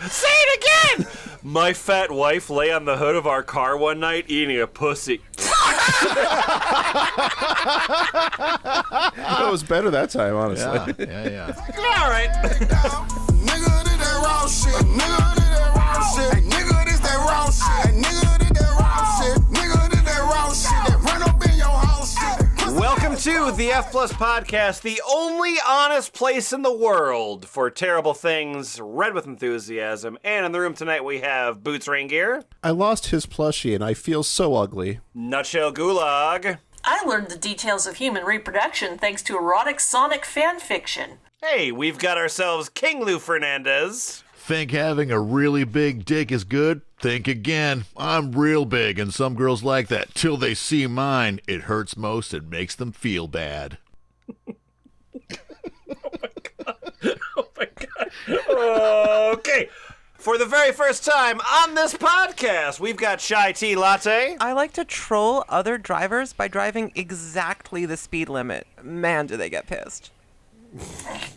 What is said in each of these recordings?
Say it again! My fat wife lay on the hood of our car one night eating a pussy. It was better that time, honestly. Yeah. All right. Nigga did that raw shit. Nigga did that raw shit. Nigga did that raw shit. Nigga did that raw shit. Nigga did that raw shit. That run up in your house shit. Welcome to the F Plus Podcast, the only honest place in the world for terrible things read with enthusiasm. And in the room tonight we have Boots Rain Gear, I lost his plushie and I feel so ugly. Nutshell Gulag. I learned the details of human reproduction thanks to erotic sonic fanfiction. Hey, we've got ourselves King Lou Fernandez. Think having a really big dick is good? Think again. I'm real big, and some girls like that. Till they see mine, it hurts most and makes them feel bad. Oh my god. Okay. For the very first time on this podcast, we've got Chai Tea Latte. I like to troll other drivers by driving exactly the speed limit. Man, do they get pissed.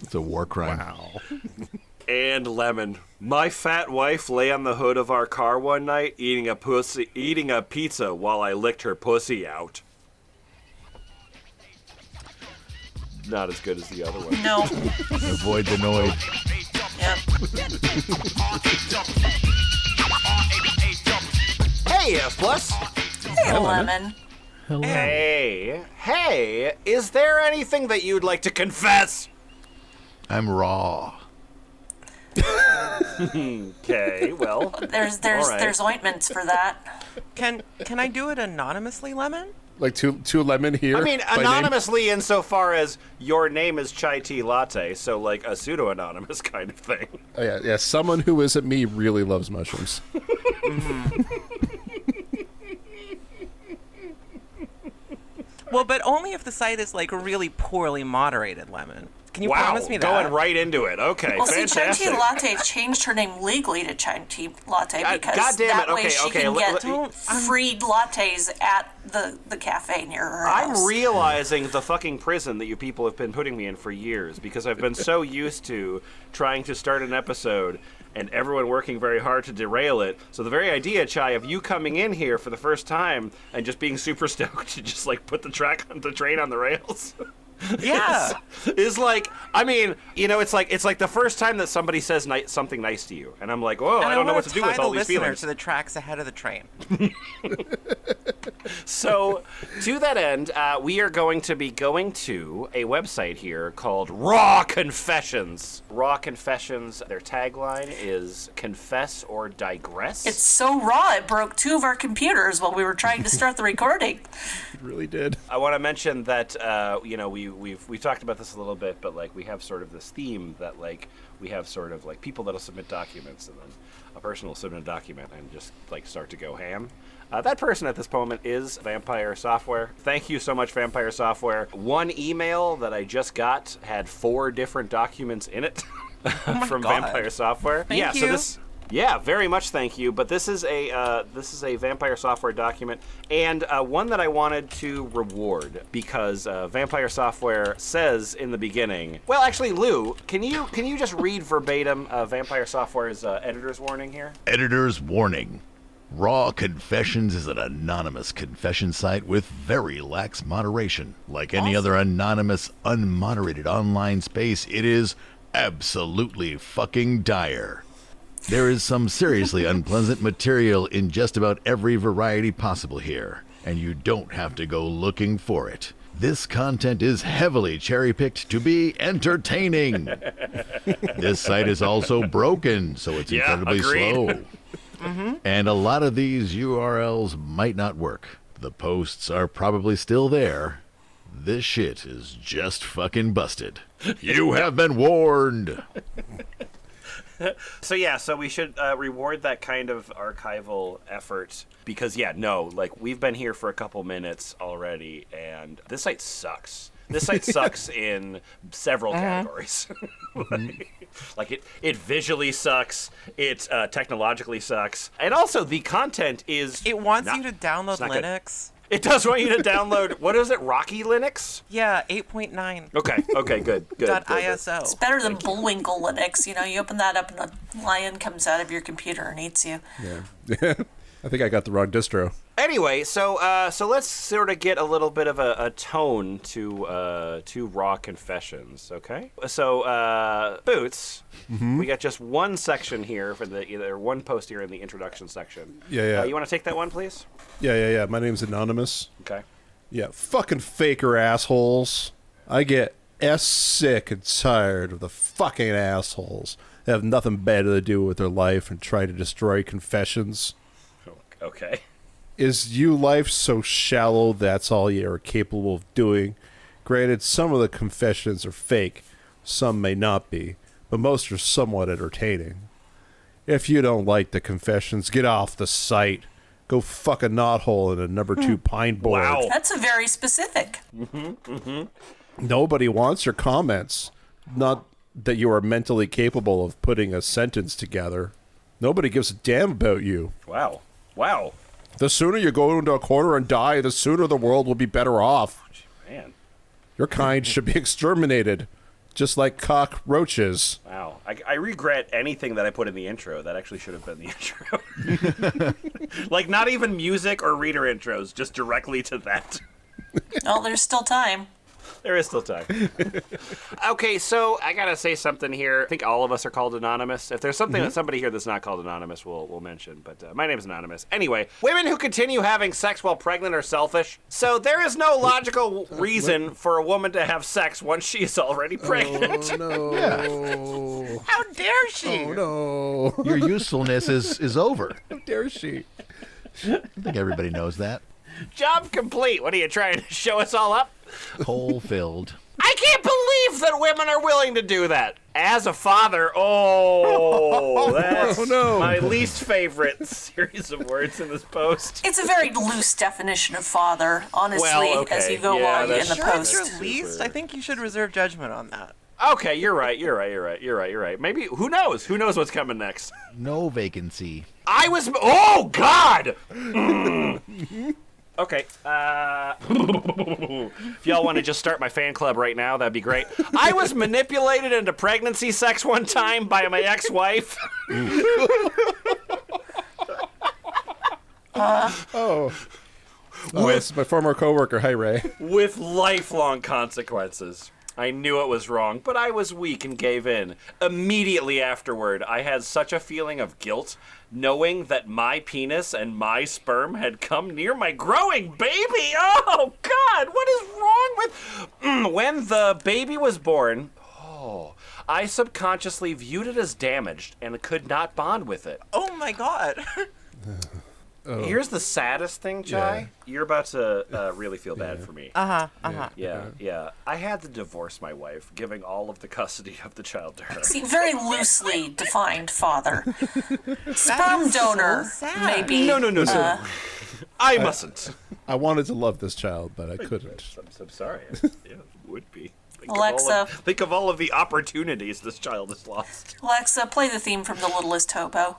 It's a war crime. Wow. And Lemon. My fat wife lay on the hood of our car one night eating a pizza while I licked her pussy out. Not as good as the other one. No. Avoid the noise. Yep. Hey, F Plus. Hey, Lemon. Hey, is there anything that you'd like to confess? I'm raw. Okay, well. There's all right. there's ointments for that. Can I do it anonymously, Lemon? Like two lemon here. I mean, by name? anonymously insofar as your name is Chai Tea Latte, so like a pseudo-anonymous kind of thing. Oh, yeah. Someone who isn't me really loves mushrooms. Well, but only if the site is like really poorly moderated, Lemon. Can you Wow, promise me that? going right into it. Okay, Well, see, Chai fantastic. Tea Latte changed her name legally to Chai Tea Latte because God damn it. that way Okay, she okay, can let- get free lattes at the cafe near her house. I'm realizing the fucking prison that you people have been putting me in for years because I've been so used to trying to start an episode and everyone working very hard to derail it. So the very idea, Chai, of you coming in here for the first time and just being super stoked to just like put the train on the rails. Yeah. is like, I mean, you know, it's like the first time that somebody says something nice to you, and I'm like, whoa, I don't know what to do with all these feelings. To the tracks ahead of the train. So, to that end, we are going to be going to a website here called Raw Confessions. Raw Confessions, their tagline is confess or digress. It's so raw it broke two of our computers while we were trying to start the recording. It really did. I want to mention that, you know, we've talked about this a little bit, but like we have sort of this theme that like we have sort of like people that'll submit documents and then a person will submit a document and just like start to go ham. That person at this moment is Vampire Software. Thank you so much, Vampire Software. One email that I just got had 4 different documents in it from God. Vampire Software. Thank you. So this. Yeah, very much thank you. But this is a Vampire Software document, and one that I wanted to reward because Vampire Software says in the beginning. Well, actually, Lou, can you just read verbatim Vampire Software's editor's warning here? Editor's warning. Raw Confessions is an anonymous confession site with very lax moderation. Like any other anonymous, unmoderated online space, it is absolutely fucking dire. There is some seriously unpleasant material in just about every variety possible here, and you don't have to go looking for it. This content is heavily cherry-picked to be entertaining. This site is also broken, so it's incredibly agreed. slow. And a lot of these URLs might not work. The posts are probably still there. This shit is just fucking busted. You have been warned. So we should reward that kind of archival effort because, like we've been here for a couple minutes already, and this site sucks. This site sucks in several categories. Like it visually sucks, it technologically sucks, and also the content is. It wants you to download Linux It does want you to download, what is it, Rocky Linux? Yeah, 8.9. Okay, good. .iso. It's better than Bullwinkle Linux. You know, you open that up and a lion comes out of your computer and eats you. Yeah. I think I got the wrong distro. Anyway, so let's sort of get a little bit of a tone to Raw Confessions, okay? So, Boots, we got just one section here for one post here in the introduction section. Yeah. You want to take that one, please? Yeah. My name's Anonymous. Okay. Yeah, fucking faker assholes. I get sick and tired of the fucking assholes that have nothing better to do with their life and try to destroy confessions. Okay. Is you life so shallow that's all you are capable of doing? Granted, some of the confessions are fake, some may not be, but most are somewhat entertaining. If you don't like the confessions, get off the site. Go fuck a knothole in a number 2 pine board. Wow. That's a very specific. Nobody wants your comments. Not that you are mentally capable of putting a sentence together. Nobody gives a damn about you. Wow. The sooner you go into a corner and die, the sooner the world will be better off. Man. Your kind should be exterminated, just like cockroaches. Wow. I regret anything that I put in the intro. That actually should have been the intro. Like, not even music or reader intros, just directly to that. Oh, there's still time. There is still time. Okay, so I gotta say something here. I think all of us are called Anonymous. If there's something that somebody here that's not called Anonymous, we'll mention. But my name is Anonymous. Anyway, women who continue having sex while pregnant are selfish. So there is no logical reason for a woman to have sex once she is already pregnant. Oh, no. How dare she? Oh, no. Your usefulness is over. How dare she? I think everybody knows that. Job complete. What are you trying to show us all up? Hole filled. I can't believe that women are willing to do that. As a father, that's my least favorite series of words in this post. It's a very loose definition of father, honestly, Well, okay. as you go Yeah, on that's in the true. post. Your least? I think you should reserve judgment on that. Okay, you're right. Maybe, who knows? Who knows what's coming next? No vacancy. Oh, God! Okay, if y'all want to just start my fan club right now, that'd be great. I was manipulated into pregnancy sex one time by my ex-wife. This is my former coworker. Hi, Ray. With lifelong consequences. I knew it was wrong, but I was weak and gave in. Immediately afterward, I had such a feeling of guilt, knowing that my penis and my sperm had come near my growing baby. Oh, God, what is wrong with... When the baby was born, I subconsciously viewed it as damaged and could not bond with it. Oh my God. Here's the saddest thing, Jai. You're about to really feel bad for me. Yeah. I had to divorce my wife, giving all of the custody of the child to her. See, very loosely defined father. Sperm donor, maybe. No. I mustn't. I wanted to love this child, but I couldn't. I'm sorry. Yeah, it would be. Alexa. Think of all of the opportunities this child has lost. Alexa, play the theme from The Littlest Hobo.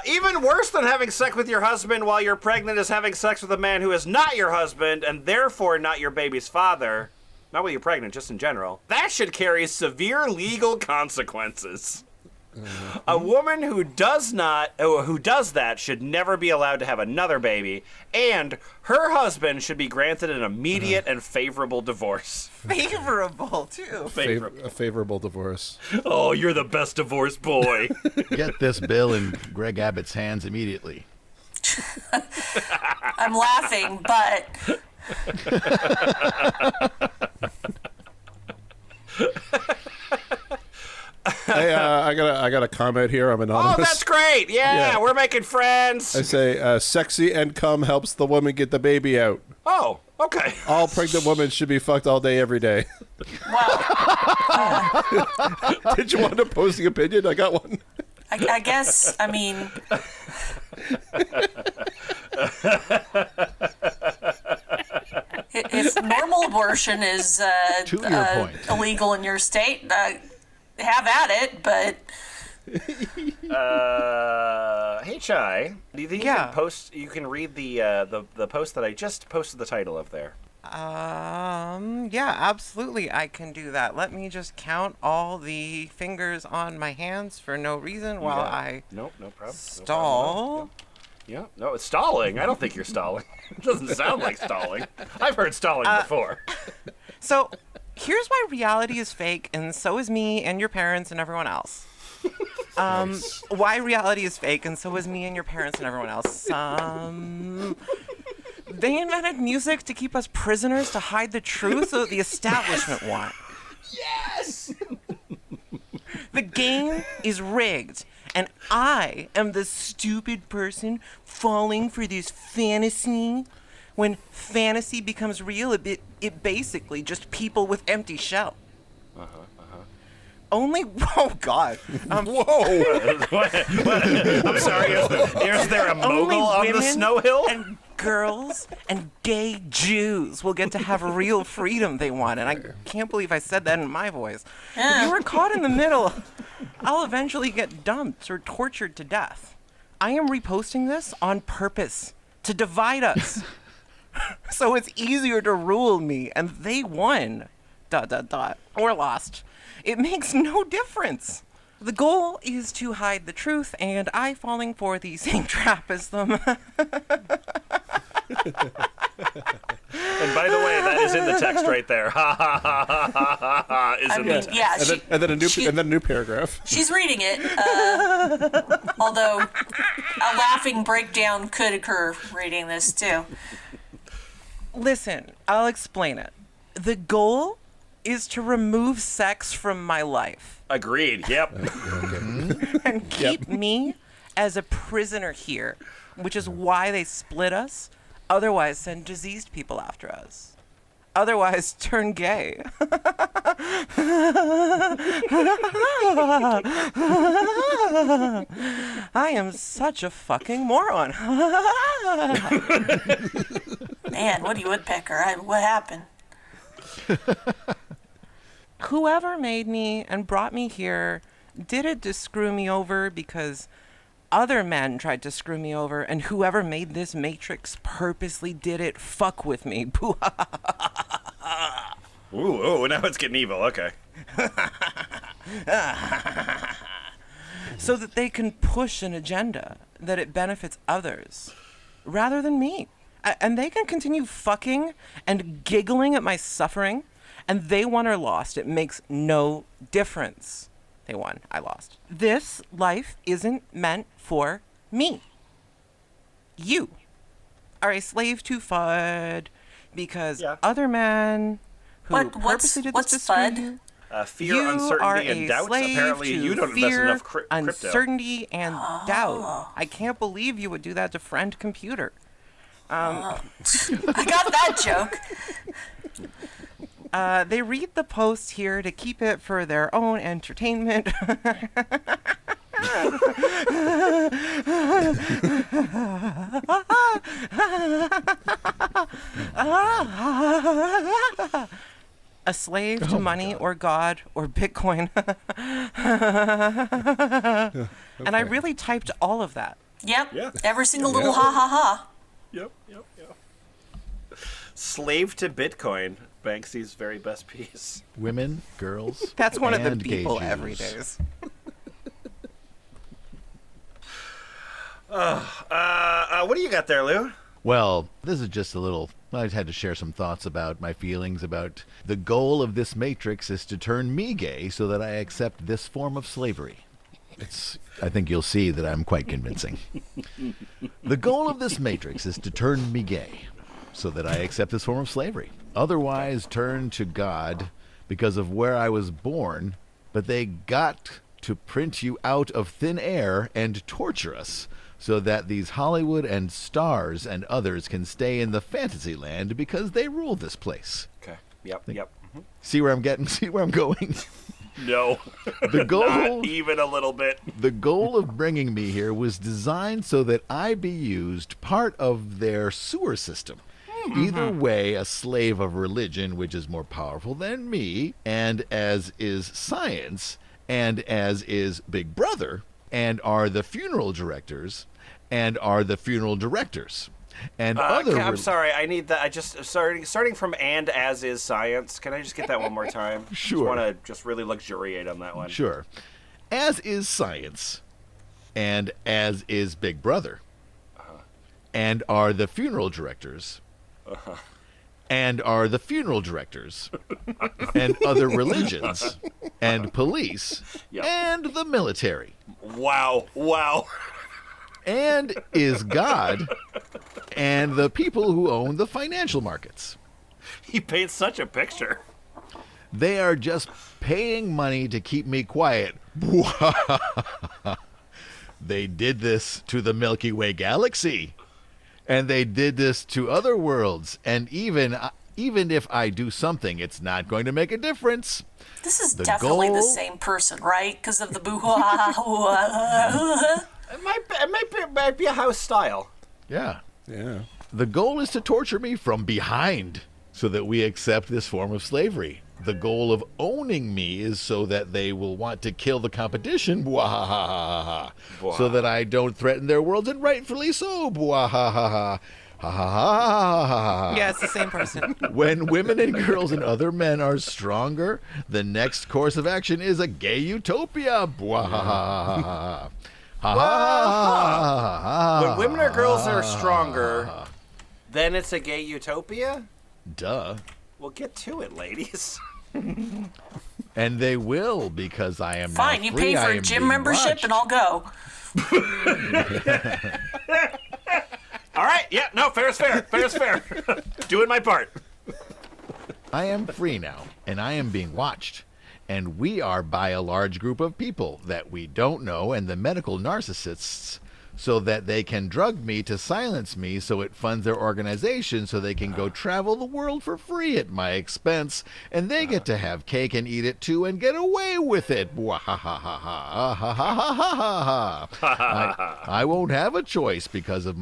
Even worse than having sex with your husband while you're pregnant is having sex with a man who is not your husband and therefore not your baby's father. Not while you're pregnant, just in general. That should carry severe legal consequences. A woman who does that should never be allowed to have another baby, and her husband should be granted an immediate and favorable divorce. Favorable, too. A favorable divorce. Oh, you're the best divorce boy. Get this bill in Greg Abbott's hands immediately. I'm laughing, but... Hey, I got a comment here. I'm anonymous. Oh, that's great. Yeah, we're making friends. I say, sexy and cum helps the woman get the baby out. Oh, okay. All pregnant women should be fucked all day, every day. Well, Did you want an opposing opinion? I got one. I guess, I mean... If normal abortion is To your point. illegal in your state, have at it, but Hey Chai, do you think Yeah. you can read the post that I just posted the title of there? Yeah, absolutely, I can do that. Let me just count all the fingers on my hands for no reason while I no problem. stall. Yeah, no, it's stalling. I don't think you're stalling. It doesn't sound like stalling. I've heard stalling before. So, here's why reality is fake, and so is me and your parents and everyone else. Why reality is fake, and so is me and your parents and everyone else. They invented music to keep us prisoners to hide the truth that the establishment want. Yes! The game is rigged, and I am the stupid person falling for this fantasy. When fantasy becomes real, it basically just people with empty shell. Only, oh God. Whoa! What? I'm sorry, is there a Only mogul on the women snow hill? and girls and gay Jews will get to have real freedom they want. And I can't believe I said that in my voice. If you were caught in the middle, I'll eventually get dumped or tortured to death. I am reposting this on purpose to divide us. So it's easier to rule me, and they won. ... Or lost. It makes no difference. The goal is to hide the truth, and I falling for the same trap as them. And by the way, that is in the text right there. Ha ha ha ha ha ha ha. Is in the text. Yeah, And then a new paragraph. she's reading it. Although a laughing breakdown could occur reading this too. Listen, I'll explain it. The goal is to remove sex from my life Agreed. Yep. and keep me as a prisoner here, which is why they split us. Otherwise, send diseased people after us. Otherwise, turn gay. I am such a fucking moron. Man, Woody Woodpecker, what happened? Whoever made me and brought me here did it to screw me over because other men tried to screw me over, and whoever made this matrix purposely did it. Fuck with me. Ooh, now it's getting evil. Okay. So that they can push an agenda that it benefits others rather than me. And they can continue fucking and giggling at my suffering, and they won or lost. It makes no difference. They won, I lost. This life isn't meant for me. You are a slave to FUD because other men who purposely did this to screw FUD? you. Fear, You are uncertainty, and a doubts. slave Apparently, to you don't invest fear, enough crypto. uncertainty, and doubt. I can't believe you would do that to friend computer. I got that joke. They read the post here to keep it for their own entertainment. A slave to money or God or Bitcoin. And I really typed all of that. Yep. Yeah. Every single little ha ha ha. Yep. Slave to Bitcoin, Banksy's very best piece. Women, girls, That's one of the and gay people Jews. every days. What do you got there, Lou? Well, this is just a little. I had to share some thoughts about my feelings about the goal of this matrix is to turn me gay so that I accept this form of slavery. I think you'll see that I'm quite convincing. The goal of this matrix is to turn me gay so that I accept this form of slavery. Otherwise, turn to God because of where I was born, but they got to print you out of thin air and torture us so that these Hollywood and stars and others can stay in the fantasy land because they rule this place. Okay. Yep. See where I'm getting? See where I'm going? No. The goal, Not even a little bit. the goal of bringing me here was designed so that I be used part of their sewer system. Either way, a slave of religion, which is more powerful than me, and as is science, and as is Big Brother, and are the funeral directors, and are the funeral directors. And I'm sorry, I need that. I just starting from and as is science. Can I just get that one more time? Sure. I want to just really luxuriate on that one. Sure. As is science, and as is Big Brother, and are the funeral directors, and are the funeral directors, and other religions, and police, and the military. Wow. And is God, and the people who own the financial markets. He paints such a picture. They are just paying money to keep me quiet. They did this to the Milky Way galaxy. And they did this to other worlds. And even if I do something, it's not going to make a difference. This is definitely the same person, right? Because of the boo-hoo-ha-ha-hoo-ha. It might be a house style. Yeah. Yeah. The goal is to torture me from behind so that we accept this form of slavery. The goal of owning me is so that they will want to kill the competition, so that I don't threaten their worlds, and rightfully so, Yeah, it's the same person. When women and girls and other men are stronger, the next course of action is a gay utopia. When women or girls are stronger, then it's a gay utopia? Duh. Well, get to it, ladies. And they will, because I am Fine, now you free. pay for I a am gym being membership watched. and I'll go. All right, yeah, no, fair is fair. Fair is fair. Doing my part. I am free now, and I am being watched. And we are by a large group of people that we don't know, and the medical narcissists, so that they can drug me to silence me, so it funds their organization so they can go travel the world for free at my expense, and they get to have cake and eat it too and get away with it. I won't have a choice because of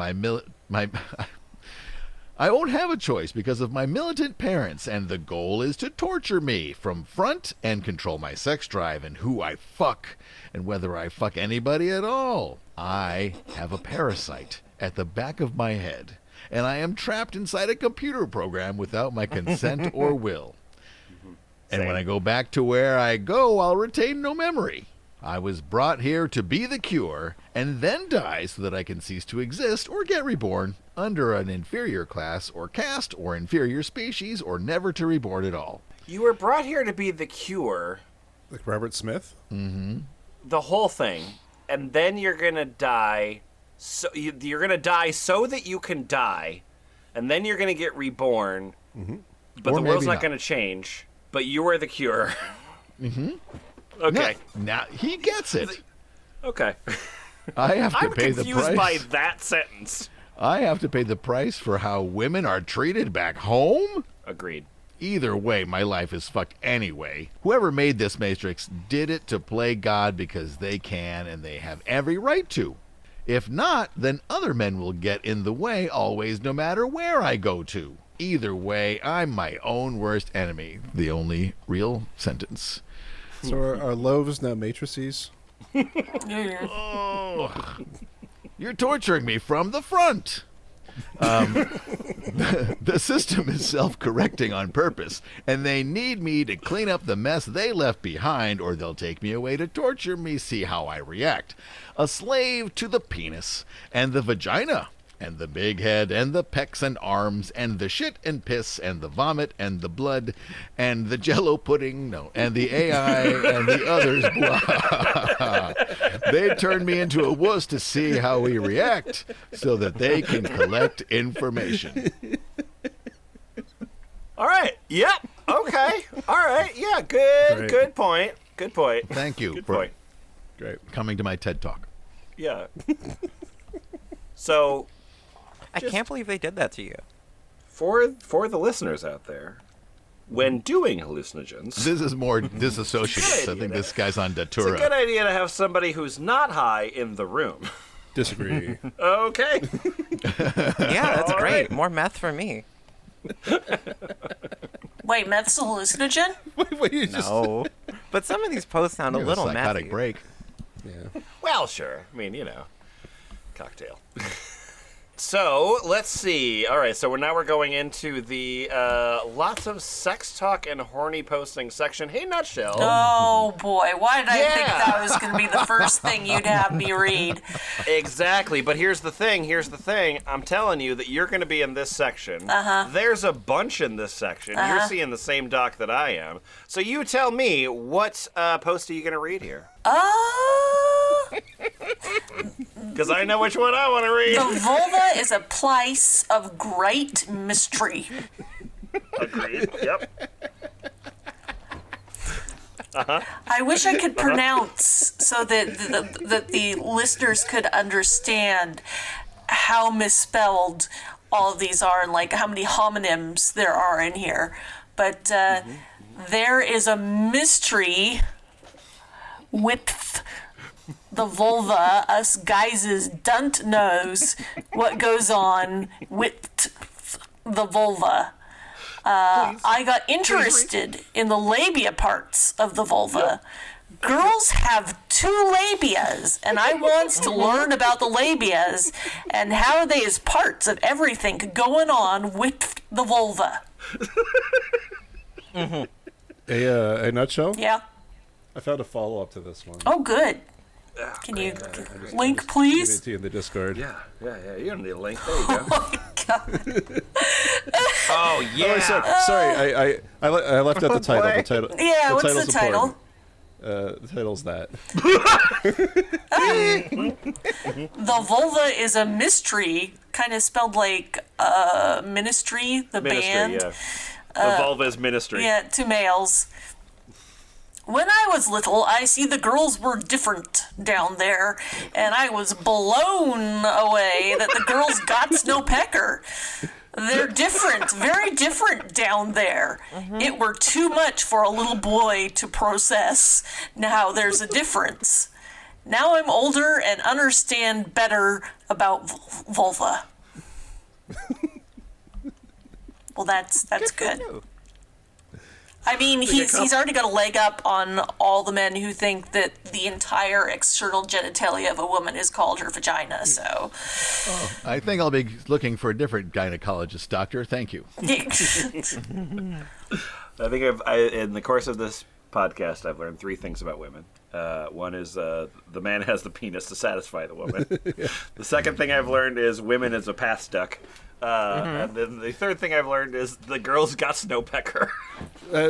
I won't have a choice because of my militant parents, and the goal is to torture me from front and control my sex drive and who I fuck and whether I fuck anybody at all. I have a parasite at the back of my head, and I am trapped inside a computer program without my consent or will. And when I go back to where I go, I'll retain no memory. I was brought here to be the cure and then die so that I can cease to exist or get reborn under an inferior class or caste or inferior species or never to reborn at all. You were brought here to be the cure. Like Robert Smith? Mm-hmm. The whole thing. And then you're going to die. So you're going to die so that you can die. And then you're going to get reborn. Mm-hmm. But Or the world's maybe not going to change. But you are the cure. Mm-hmm. Okay. Now he gets it. Okay. I have to I'm pay the confused price. by that sentence. I have to pay the price for how women are treated back home? Agreed. Either way, my life is fucked anyway. Whoever made this Matrix did it to play God because they can and they have every right to. If not, then other men will get in the way always, no matter where I go to. Either way, I'm my own worst enemy. The only real sentence. So are loaves now matrices? Oh, you're torturing me from the front. The system is self-correcting on purpose, and they need me to clean up the mess they left behind, or they'll take me away to torture me, see how I react. A slave to the penis, and the vagina, and the big head, and the pecs and arms, and the shit and piss, and the vomit, and the blood, and the jello pudding, and the AI, and the others, blah. They turn me into a wuss to see how we react, so that they can collect information. All right. Yep. Okay. All right. Yeah. Good. Great. Good point. Good point. Thank you Good for point. Great. coming to my TED Talk. Yeah. So, I can't believe they did that to you. for the listeners out there, when doing hallucinogens, This is more disassociates. I think this guy's on it's a Datura. good idea to have somebody who's not high in the room. Disagree. Okay. Yeah, that's All great. right. More meth for me. Wait, meth's a hallucinogen? Wait, you just... No. But some of these posts sound a little psychotic messy. break. Yeah. Well, sure. I mean, cocktail. So, let's see. All right, so now we're going into the lots of sex talk and horny posting section. Hey, Nutshell. Oh boy, why did I think Yeah. that was going to be the first thing you'd have me read? Exactly, but here's the thing. I'm telling you that you're going to be in this section. There's a bunch in this section. You're seeing the same doc that I am. So you tell me, what post are you going to read here? Because I know which one I want to read. The vulva is a place of great mystery. Agreed. Yep. I wish I could pronounce so that the listeners could understand how misspelled all of these are and like how many homonyms there are in here. But there is a mystery with the vulva. Us guys don't knows what goes on with the vulva. I got interested in the labia parts of the vulva. Girls have 2 labias, and I wants to learn about the labias and how they is parts of everything going on with the vulva. A nutshell? Yeah. I found a follow-up to this one. Oh, good. Can you link, Give it please? to you in the Discord. Yeah. You don't need a link. There you go. Oh, my God. Oh, yeah. Oh, sorry, I left out the title. boy. The title. Yeah, what's title's the title? important. The title's that. The vulva is a mystery, kind of spelled like ministry, the Ministry, band. yeah. The vulva is ministry. Yeah, 2 males. When I was little, I see the girls were different down there, and I was blown away that the girls got no pecker. They're different, very different down there. It were too much for a little boy to process. Now there's a difference. Now I'm older and understand better about vulva. Well, that's good. I mean, he's already got a leg up on all the men who think that the entire external genitalia of a woman is called her vagina, so... I think I'll be looking for a different gynecologist, doctor. Thank you. I think in the course of this podcast, I've learned 3 things about women. One is the man has the penis to satisfy the woman. The second thing I've learned is women is a pass duck. And then the third thing I've learned is the girls got snowpecker.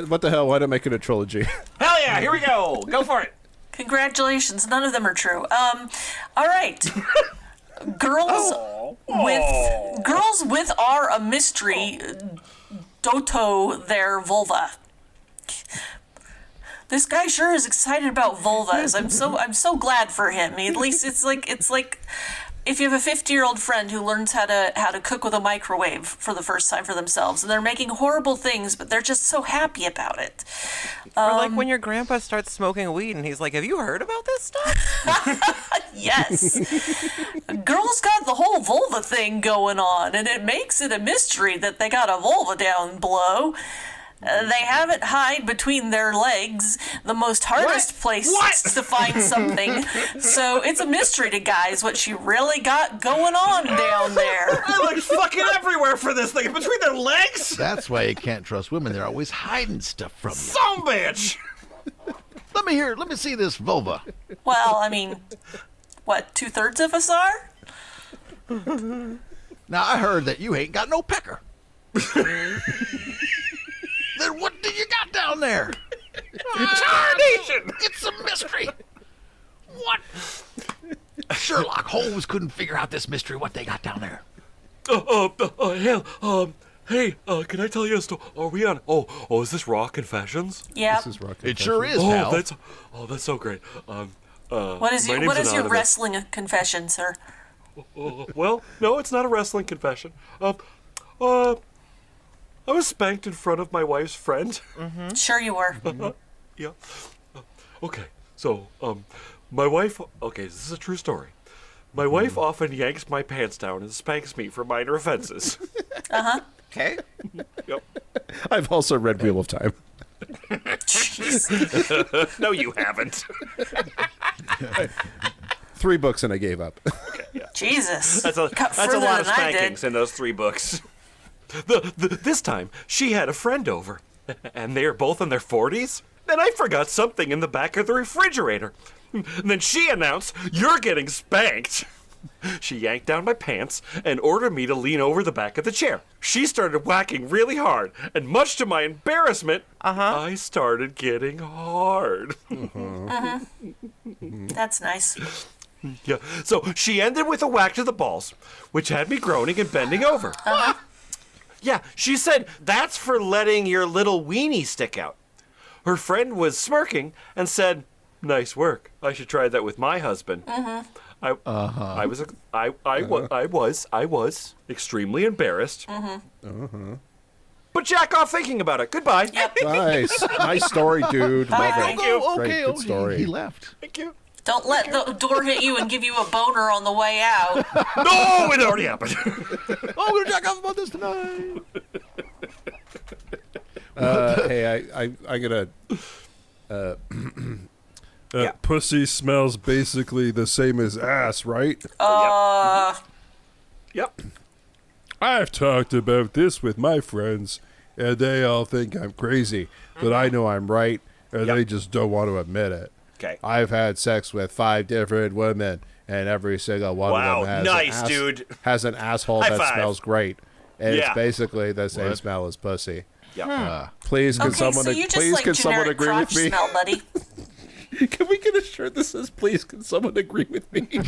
What the hell? Why not make it a trilogy? Hell yeah! Here we go. Go for it. Congratulations, none of them are true. All right. Girls with are a mystery. Doto their vulva. This guy sure is excited about vulvas. I'm so glad for him. At least it's like if you have a 50-year-old friend who learns how to cook with a microwave for the first time for themselves, and they're making horrible things, but they're just so happy about it. Or like when your grandpa starts smoking weed and he's like, "Have you heard about this stuff?" Yes. Girls got the whole vulva thing going on, and it makes it a mystery that they got a vulva down below. They have it hide between their legs, the most hardest place to find something. So it's a mystery to guys what she really got going on down there. I looked fucking everywhere for this thing. Between their legs? That's why you can't trust women. They're always hiding stuff from you. Some bitch! Let me see this vulva. Well, I mean, what, 2/3 of us are? Now, I heard that you ain't got no pecker. Then what do you got down there? Tarnation! It's a mystery. What? Sherlock Holmes couldn't figure out this mystery, what they got down there. Hey, can I tell you a story? Are we on? Oh, is this Raw Confessions? Yeah. This is rock. It sure is, Oh, pal. that's so great. What is my your name's Anonymous. wrestling confession, sir? Well, no, it's not a wrestling confession. I was spanked in front of my wife's friend. Sure you were. Yeah. Okay. So, my wife. Okay, this is a true story. My wife often yanks my pants down and spanks me for minor offenses. Okay. Yep. I've also read Wheel of Time. Jeez. No, you haven't. 3 books and I gave up. Okay, yeah. Jesus. That's a Cut lot further of than I did. spankings in those 3 books. This time, she had a friend over, and they are both in their 40s, and I forgot something in the back of the refrigerator. And then she announced, "You're getting spanked." She yanked down my pants and ordered me to lean over the back of the chair. She started whacking really hard, and much to my embarrassment, I started getting hard. That's nice. Yeah. So she ended with a whack to the balls, which had me groaning and bending over. Yeah, she said, "That's for letting your little weenie stick out." Her friend was smirking and said, "Nice work. I should try that with my husband." I was extremely embarrassed. But jack off thinking about it. Goodbye. Nice story, dude. Love it. Thank you. Great, good story. He left. Thank you. Don't let the door hit you and give you a boner on the way out. No, it already happened. Oh, I'm gonna jack off about this tonight. Hey, I'm gonna. Yeah. Pussy smells basically the same as ass, right? Yep. I've talked about this with my friends, and they all think I'm crazy, but I know I'm right, and they just don't want to admit it. Okay. I've had sex with 5 different women, and every single one Wow, of them nice, dude. has an asshole High that five. smells great, and Yeah. it's basically the same smell as pussy. Yep. Please, can Okay, someone so you just please like can someone generic agree with crotch me? smell, buddy. Can we get a shirt that says "Please, can someone agree with me"? Okay.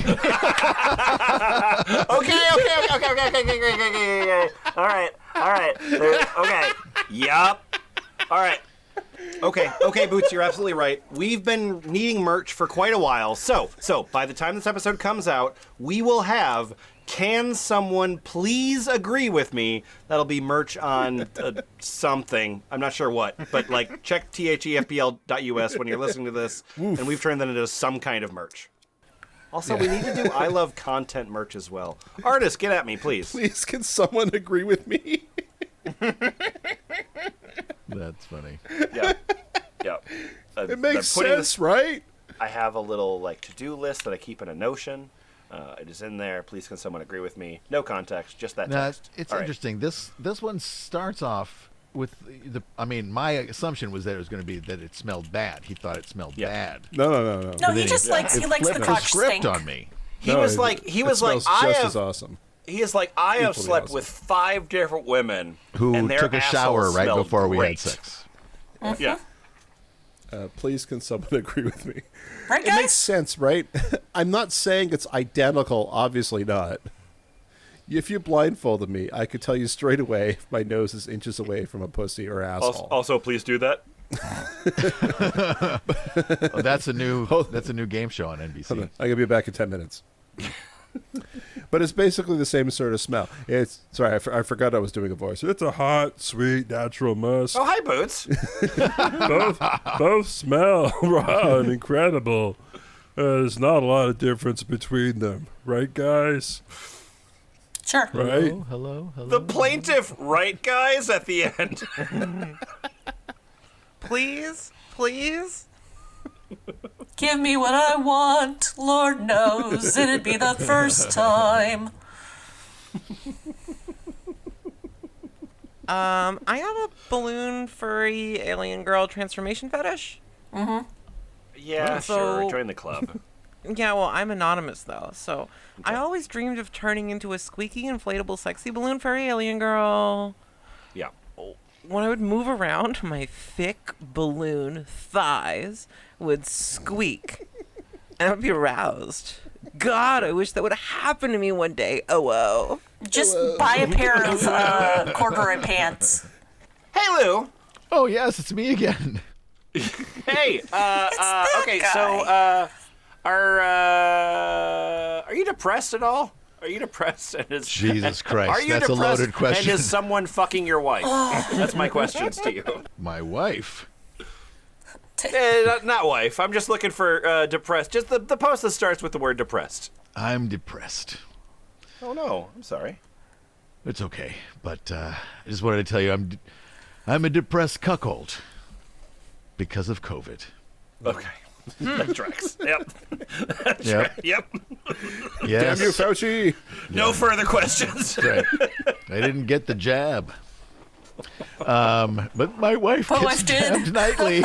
All right. Okay. Yup. All right. Okay, Boots, you're absolutely right. We've been needing merch for quite a while. So by the time this episode comes out, we will have "Can Someone Please Agree With Me?" That'll be merch on something. I'm not sure what, but like check thefpl.us when you're listening to this, and we've turned that into some kind of merch. Also, we need to do I Love Content merch as well. Artists, get at me, please. Please, can someone agree with me? That's funny. Yeah. It makes sense, right? I have a little like to-do list that I keep in a Notion. It is in there. Please, can someone agree with me? No context, just that Now, text. it's All right. interesting. This one starts off with the. I mean, my assumption was that it was going to be that it smelled bad. He thought it smelled bad. No. No, he just likes It the flipped the crotch script stink. on me. He was like, it smells just as awesome. He is like, I have Equally slept awesome. with 5 different women Who and their took a shower assholes right smelled before we great. had sex. Yeah. Please, can someone agree with me? Right, It makes guys? sense, right? I'm not saying it's identical. Obviously not. If you blindfolded me, I could tell you straight away if my nose is inches away from a pussy or asshole. Also, please do that. Oh, that's a new game show on NBC. I'm gonna be back in 10 minutes. But it's basically the same sort of smell. It's sorry, I forgot I was doing a voice. It's a hot, sweet, natural musk. Oh, hi, Boots. Both smell raw and incredible. There's not a lot of difference between them, right, guys? Sure. Right? Hello. The plaintiff, right, guys, at the end. Please? Give me what I want. Lord knows it'd be the first time. I have a balloon furry alien girl transformation fetish. Yeah, So- sure. Join the club. Yeah, well, I'm anonymous though, so I always dreamed of turning into a squeaky, inflatable, sexy balloon furry alien girl. Yeah. When I would move around, my thick balloon thighs would squeak, and I would be aroused. God, I wish that would happen to me one day. Oh. Just buy a pair of corduroy pants. Hey, Lou. Oh yes, it's me again. Hey. Okay. guy. So, are you depressed at all? Are you depressed? And is, Jesus Christ, are you that's a depressed? loaded question. And is someone fucking your wife? That's my questions to you. My wife. Not wife. I'm just looking for depressed. Just the post that starts with the word depressed. I'm depressed. Oh no, I'm sorry. It's okay, but I just wanted to tell you I'm a depressed cuckold. because of COVID. Okay. That tracks. Yep. Yep. Yep. Yes. Damn you, Fauci! No further questions. Right. I didn't get the jab. But my wife My gets wife did. jabbed nightly.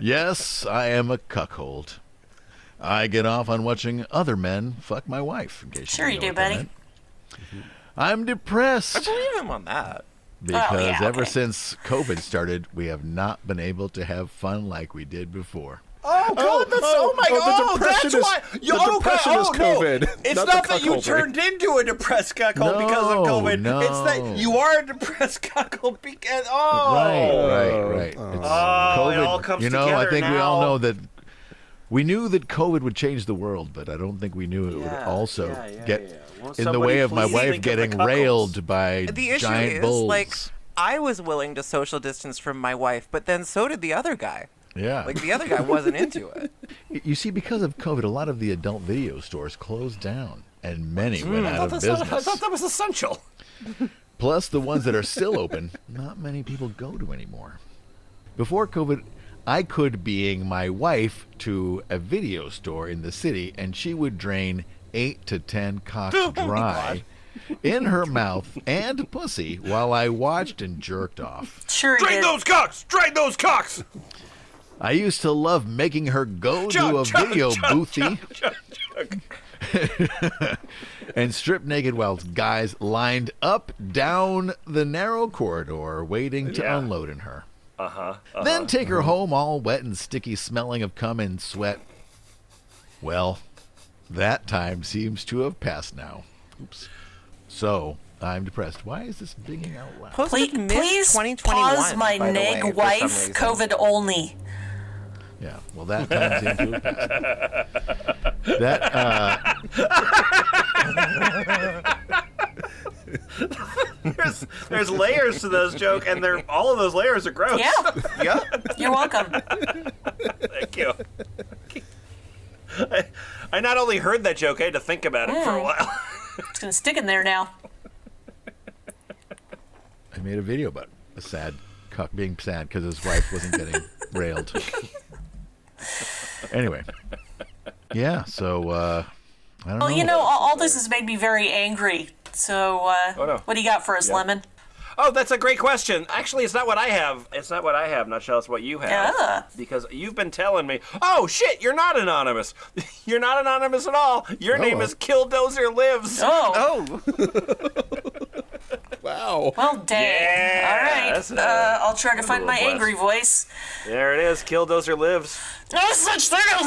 Yes, I am a cuckold. I get off on watching other men fuck my wife. In case Sure you didn't do, know what that buddy. meant. I'm depressed. I believe him on that. Because ever okay. since COVID started, we have not been able to have fun like we did before. Oh God! the depression is- the depression is COVID, It's not not the that you cuckoldry. turned into a depressed cuckold because of COVID. No. It's that you are a depressed cuckold because Right. It's COVID. it all comes I together think we all now. know that we knew that COVID would change the world, but I don't think we knew it would also get Well, in the somebody way of my please wife think of the getting cuckolds. railed by The issue giant is, bulls. like, I was willing to social distance from my wife, but then so did the other guy. Yeah. Like, the other guy wasn't into it. You see, because of COVID, a lot of the adult video stores closed down, and many went out of business. I thought that was essential. Plus, the ones that are still open, not many people go to anymore. Before COVID, I could being my wife to a video store in the city, and she would drain 8 to 10 cocks dry in her mouth and pussy while I watched and jerked off. Sure he Drain did. those cocks! Drain those cocks! I used to love making her go Chug, to a chug, video chug, boothie chug, chug. and strip naked while guys lined up down the narrow corridor waiting to Yeah. unload in her. Then take her home all wet and sticky, smelling of cum and sweat. Well, that time seems to have passed now. Oops. So, I'm depressed. Why is this dinging out loud? Posted Please, mid please 2021, pause my by the way, neg for some wife, reason. COVID only. Yeah, well, that time seems to have passed. That, There's layers to those jokes, and all of those layers are gross. Yeah, you're welcome. Thank you. I not only heard that joke, I had to think about it for a while. It's gonna stick in there now. I made a video about a sad cuck being sad because his wife wasn't getting railed. Anyway. Yeah, so, I don't know. Well, you know, all this has made me very angry. So, no. what do you got for us, Lemon? Oh, that's a great question. Actually, it's not what I have. Not sure it's what you have. Yeah. Because you've been telling me, oh, shit, you're not anonymous. You're not anonymous at all. Your name is Killdozer Lives. Oh, Wow. well, dang. Yeah, All right. that's I'll try to find my blast. angry voice. There it is. Killdozer Lives. No such thing as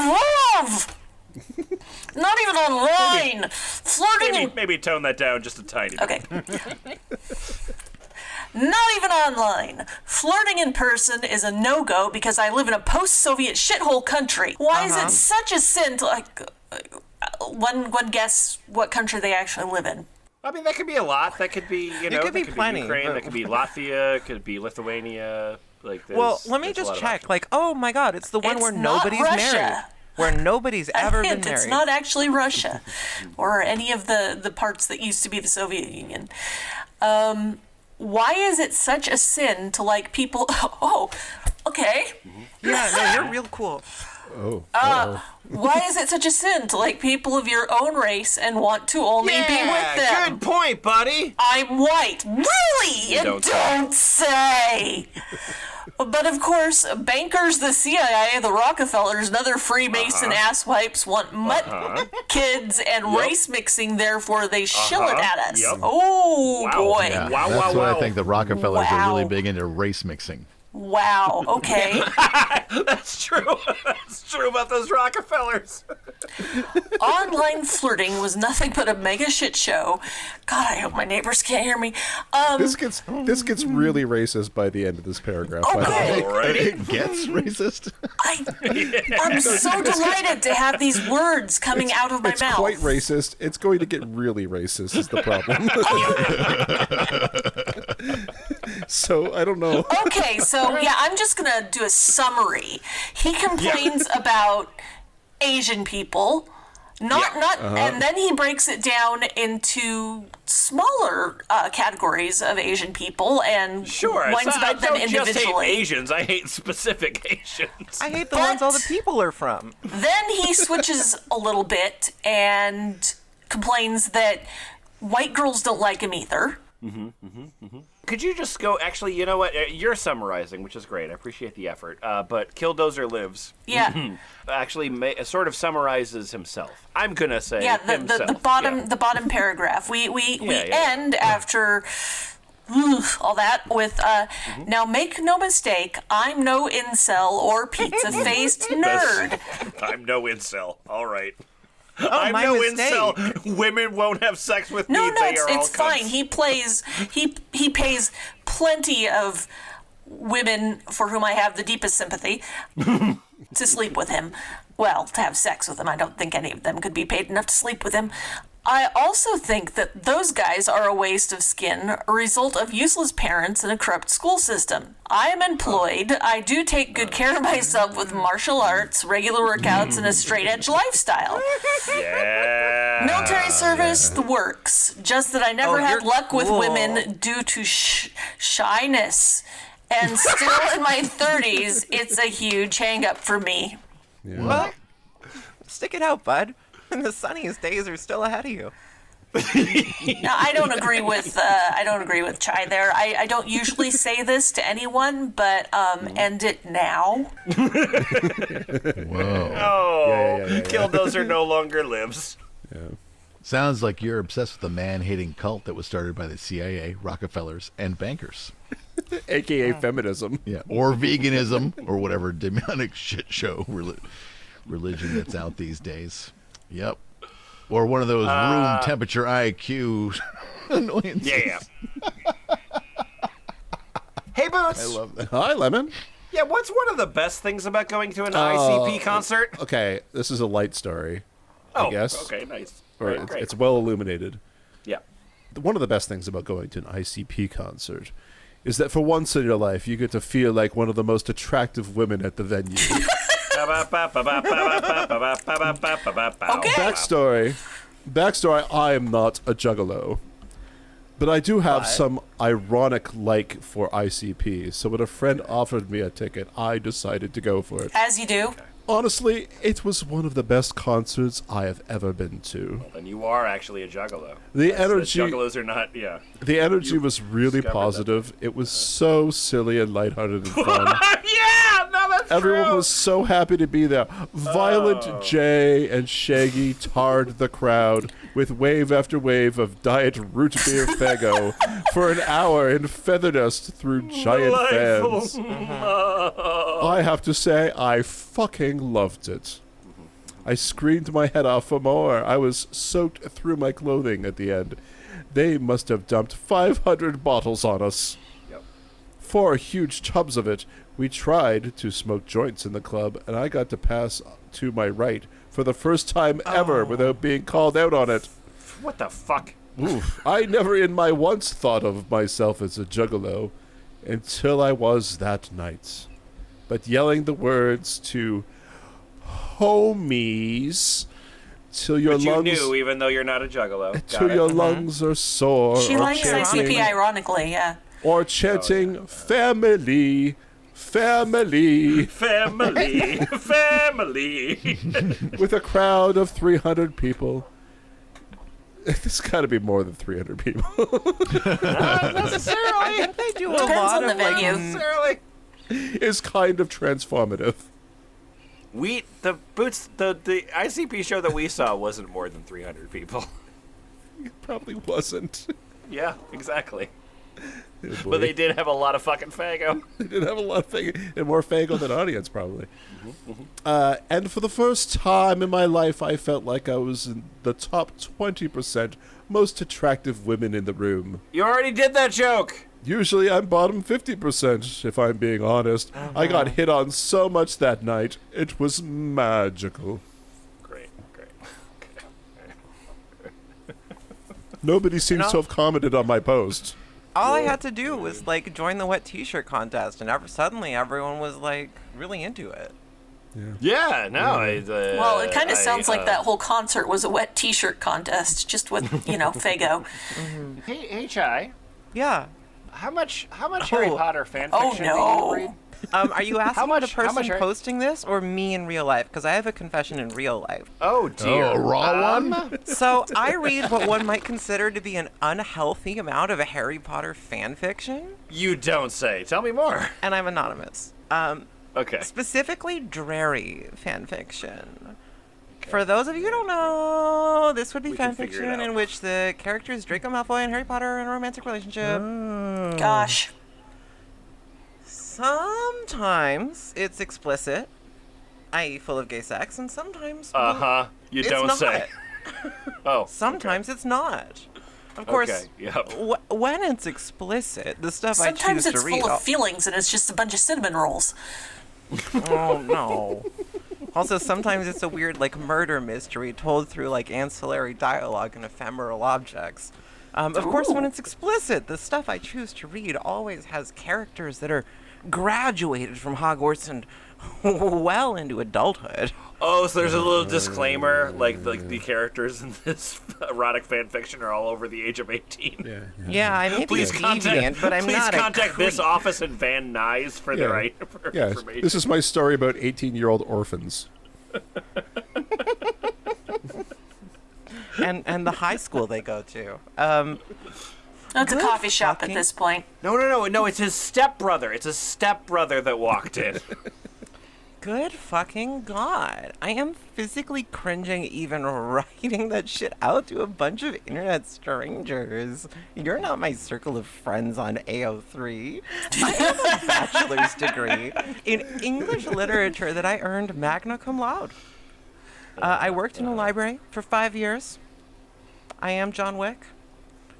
love! Not even online. Flirting and Maybe tone that down just a tiny bit. okay. Not even online. Flirting in person is a no-go because I live in a post-Soviet shithole country. Why is it such a sin to, like, one guess what country they actually live in? I mean, that could be a lot. That could be, could that be could plenty, be Ukraine. but- That could be Latvia. It could be Lithuania. Like, Well, let me there's a just lot of check. options. Like, oh my God, it's the one It's where not nobody's Russia. married. Where nobody's A ever been hint, married. it's not actually Russia or any of the parts that used to be the Soviet Union. Why is it such a sin to like people? Oh, okay. Yeah, no, you're real cool. Why is it such a sin to like people of your own race and want to only be with them? Good point, buddy. I'm white. Really? You don't don't say. But of course, bankers, the CIA, the Rockefellers, and other Freemason asswipes want mutt kids and race mixing, therefore they shill it at us. Yep. Oh, Wow. boy. Yeah, Wow, that's wow, what I wow. think the Rockefellers are really Wow. big into race mixing. Wow. Okay. That's true. That's true about those Rockefellers. Online flirting was nothing but a mega shit show. God, I hope my neighbors can't hear me. This gets really racist by the end of this paragraph. by the way. Okay. It gets racist. I'm so delighted to have these words coming out of my It's mouth. quite racist. It's going to get really racist is the problem. So, I don't know. Okay, so yeah, I'm just gonna do a summary. He complains about Asian people, And then he breaks it down into smaller categories of Asian people and whines about them I don't just hate individually. Asians, I hate specific Asians. I hate the ones all the people are from. Then he switches a little bit and complains that white girls don't like him either. Could you just go, actually, you know what, you're summarizing, which is great, I appreciate the effort, but Killdozer Lives Yeah. actually sort of summarizes himself. I'm gonna say himself. The bottom paragraph. We end after all that with now make no mistake, I'm no incel or pizza-faced nerd. I'm no incel, all right. Oh, I'm my no mistake. incel. Women won't have sex with me. No, They are all it's fine. cunts. He pays plenty of women for whom I have the deepest sympathy to sleep with him. Well, to have sex with him. I don't think any of them could be paid enough to sleep with him. I also think that those guys are a waste of skin, a result of useless parents and a corrupt school system. I am employed. I do take good care of myself with martial arts, regular workouts, and a straight-edge lifestyle. Yeah. Military service, the works. Just that I never had you're luck with cool. women due to shyness. And still in my 30s, it's a huge hang-up for me. Well, stick it out, bud. The sunniest days are still ahead of you. Now, I don't agree with Chai there. I don't usually say this to anyone, but end it now. Whoa. Oh, Killdozer no longer lives. Sounds like you're obsessed with the man-hating cult that was started by the CIA, Rockefellers, and bankers. AKA feminism. Yeah, or veganism, or whatever demonic shit show religion that's out these days. Yep. Or one of those room temperature IQ annoyances. Yeah. Hey, Boots. I love that. Hi, Lemon. Yeah, what's one of the best things about going to an ICP concert? Okay, this is a light story. I guess. Okay, nice. Or Great. it's well illuminated. Yeah. One of the best things about going to an ICP concert is that for once in your life, you get to feel like one of the most attractive women at the venue. Backstory, I am not a juggalo. But I do have some ironic like for ICP, so when a friend offered me a ticket, I decided to go for it. As you do. Honestly, it was one of the best concerts I have ever been to. Well, then you are actually a juggalo. The energy, juggalos are not, yeah. The energy was really positive. It was so silly and lighthearted and fun. Yeah, no, that's Everyone true. was so happy to be there. Violent J and Shaggy tarred the crowd with wave after wave of diet root beer Faygo for an hour in feather dust through giant fans. I have to say, I fucking loved it. I screamed my head off for more. I was soaked through my clothing at the end. They must have dumped 500 bottles on us. Yep. 4 huge tubs of it. We tried to smoke joints in the club, and I got to pass to my right for the first time ever without being called out on it. What the fuck? Oof. I never in my once thought of myself as a juggalo until I was that night. But yelling the words to homies till your But you lungs knew, even though you're not a juggalo. till your lungs are sore. She or likes chanting, ICP ironically, yeah. or chanting family. Family Family, family. with a crowd of 300 people. There's got to be more than 300 people. Not necessarily. I think they do a Depends lot on of the venue. necessarily. It's kind of transformative. The ICP show that we saw wasn't more than 300 people. It probably wasn't. Yeah, exactly. Oh, boy. But they did have a lot of fucking Faygo. They did have a lot of Faygo, and more Faygo than audience, probably. And for the first time in my life, I felt like I was in the top 20% most attractive women in the room. You already did that joke. Usually I'm bottom 50%, if I'm being honest. I got hit on so much that night. It was magical. Great. Nobody seems to have commented on my post. All I had to do was like join the wet t-shirt contest, and suddenly everyone was like really into it. Yeah, no. Well, it kind of sounds like that whole concert was a wet T-shirt contest, just with Fago. Hey, Chai. Yeah. How much Harry Potter fan Oh, fiction no. do you read? Are you asking the how person much posting this or me in real life? Because I have a confession in real life. Oh dear. a raw one? So I read what one might consider to be an unhealthy amount of a Harry Potter fan fiction, You don't say. Tell me more. and I'm anonymous. Okay. Specifically, dreary fan fiction. For those of you who don't know, this would be We can fan figure it fiction out. in which the characters Draco Malfoy and Harry Potter are in a romantic relationship. Gosh. Sometimes it's explicit, i.e. full of gay sex, and sometimes You it's don't not. say. Oh. Sometimes it's not. Of course, Okay. Yep. when it's explicit, the stuff I Sometimes choose it's to read. full of feelings and it's just a bunch of cinnamon rolls. Oh no. Also, sometimes it's a weird murder mystery told through ancillary dialogue and ephemeral objects. Of course, when it's explicit, the stuff I choose to read always has characters that are graduated from Hogwarts and well into adulthood. Oh, so there's a little disclaimer, the characters in this erotic fan fiction are all over the age of 18. Yeah, I may be Please deviant, but I'm please not contact a this creep. office in Van Nuys for their information. This is my story about 18-year-old orphans. and the high school they go to. It's a Good coffee shop fucking- at this point. No, it's his stepbrother. It's his stepbrother that walked in. Good fucking God. I am physically cringing even writing that shit out to a bunch of internet strangers. You're not my circle of friends on AO3. I have a bachelor's degree in English literature that I earned magna cum laude. I worked in a library for 5 years. I am John Wick.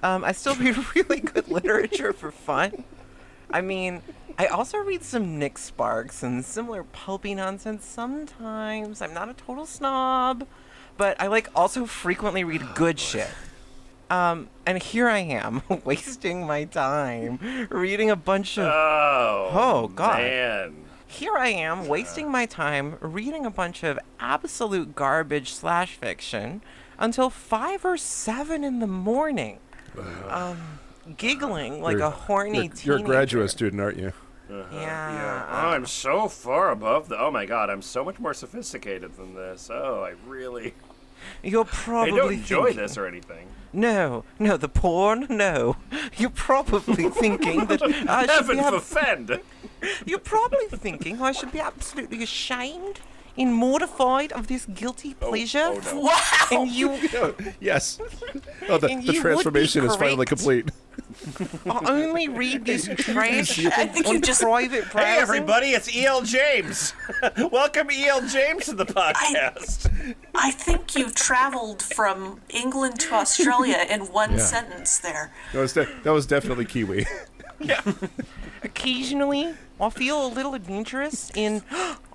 I still read really good literature for fun. I mean, I also read some Nick Sparks and similar pulpy nonsense sometimes. I'm not a total snob, but I also frequently read good shit. And here I am, wasting my time reading a bunch of... Oh, God. Man. Here I am, wasting my time reading a bunch of absolute garbage / fiction until 5 or 7 in the morning. Giggling like a horny teenager. You're a graduate student, aren't you? Yeah. Oh, I'm so far above the. Oh my God, I'm so much more sophisticated than this. Oh, I really. You're I probably don't enjoy thinking, this or anything. No, the porn, no. You're probably thinking that I should be Heaven forfend. You're probably thinking I should be absolutely ashamed and mortified of this guilty pleasure. Oh no. Wow! And you Yes. Oh, the And you would be transformation is finally correct. complete. only read this trash I think on you just. private browsing. Hey everybody, it's E.L. James. Welcome E.L. James to the podcast. I think you traveled from England to Australia in one sentence there. That was definitely Kiwi. Occasionally, I feel a little adventurous and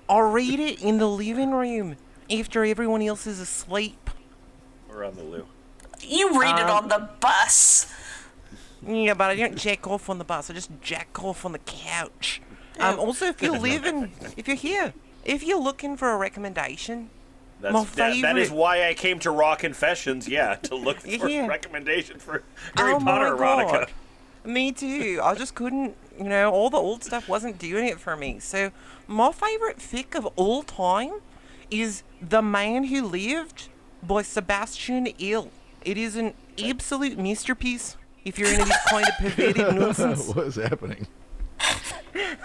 I'll read it in the living room after everyone else is asleep. We're on the loo. You read it on the bus. Yeah, but I don't jack off on the bus. I just jack off on the couch. Also, if you're here, if you're looking for a recommendation, my That is favorite- why I came to Raw Confessions, to look for Yeah. a recommendation for Harry oh Potter my erotica. God. Me too. I just couldn't, all the old stuff wasn't doing it for me. So, my favorite fic of all time is The Man Who Lived by Sebastian Ill. It is an absolute masterpiece if you're into this kind of perverted nonsense. What is happening?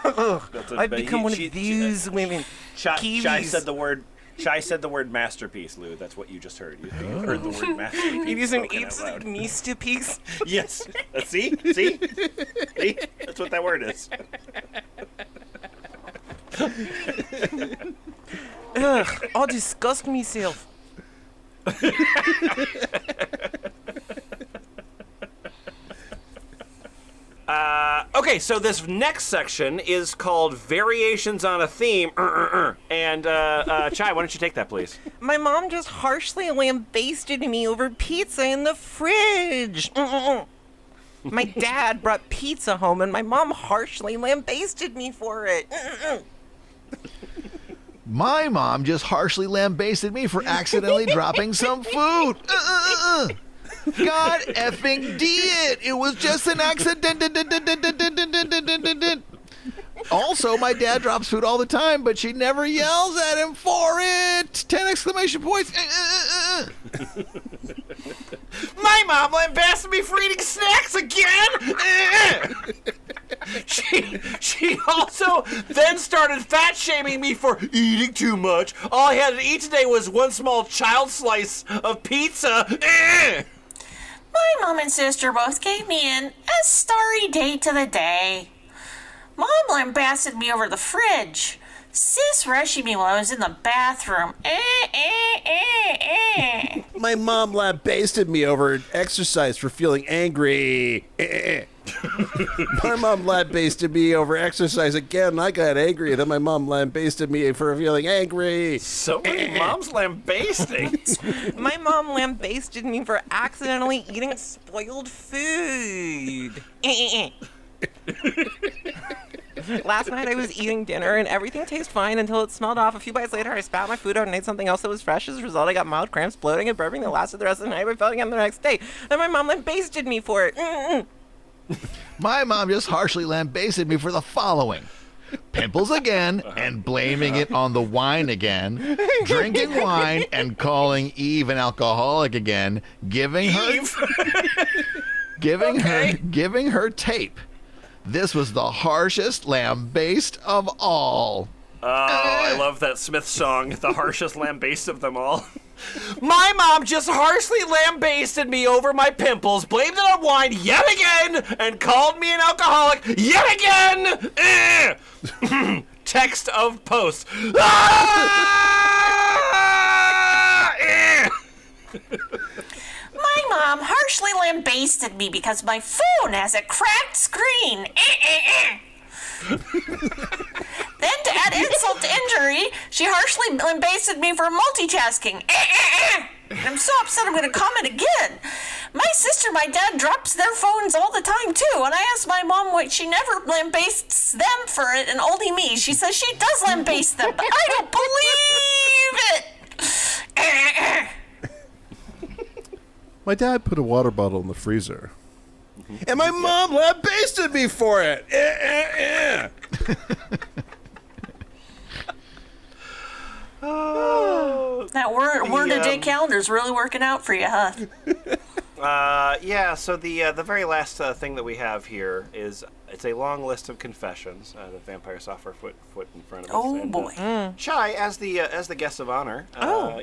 I've become one of these women. Chai Kiwis. said the word. Chai said the word masterpiece, Lou. That's what you just heard. You heard the word masterpiece. It is an spoken out absolute loud. masterpiece. Yes. See? That's what that word is. Ugh, I disgust myself. Okay, so this next section is called Variations on a Theme. And, Chai, why don't you take that, please? My mom just harshly lambasted me over pizza in the fridge. My dad brought pizza home and my mom harshly lambasted me for it. My mom just harshly lambasted me for accidentally dropping some food. God effing D it. It was just an accident. Also, my dad drops food all the time, but she never yells at him for it. 10 exclamation points. My mom lambasted me for eating snacks again. She also then started fat shaming me for eating too much. All I had to eat today was one small child slice of pizza. My mom and sister both gave me a starry date to the day. Mom lambasted me over the fridge. Sis rushing me while I was in the bathroom. My mom lambasted me over exercise for feeling angry. My mom lambasted me over exercise again. I got angry, and then my mom lambasted me for feeling angry. So many moms lambasting. My mom lambasted me for accidentally eating spoiled food. Last night I was eating dinner and everything tasted fine until it smelled off. A few bites later, I spat my food out and ate something else that was fresh. As a result, I got mild cramps, bloating, and burping that lasted the rest of the night. I felt again the next day. Then my mom lambasted me for it. My mom just harshly lambasted me for the following. Pimples again, and blaming it on the wine again. Drinking wine and calling Eve an alcoholic again. Giving her tape. This was the harshest lambaste of all. Oh, I love that Smith song, the harshest lambaste of them all. My mom just harshly lambasted me over my pimples, blamed it on wine yet again, and called me an alcoholic yet again! Text of post. My mom harshly lambasted me because my phone has a cracked screen. Then, to add insult to injury, she harshly lambasted me for multitasking. I'm so upset I'm going to comment again. My sister and my dad drops their phones all the time, too, and I asked my mom why she never lambastes them for it, and only me. She says she does lambaste them, but I don't believe it. My dad put a water bottle in the freezer. And my mom lambasted me for it. That word a day calendar is really working out for you, huh? Yeah, so the very last thing that we have here is it's a long list of confessions. The vampire software foot in front of us. Oh, and, boy. Shai, as the guest of honor,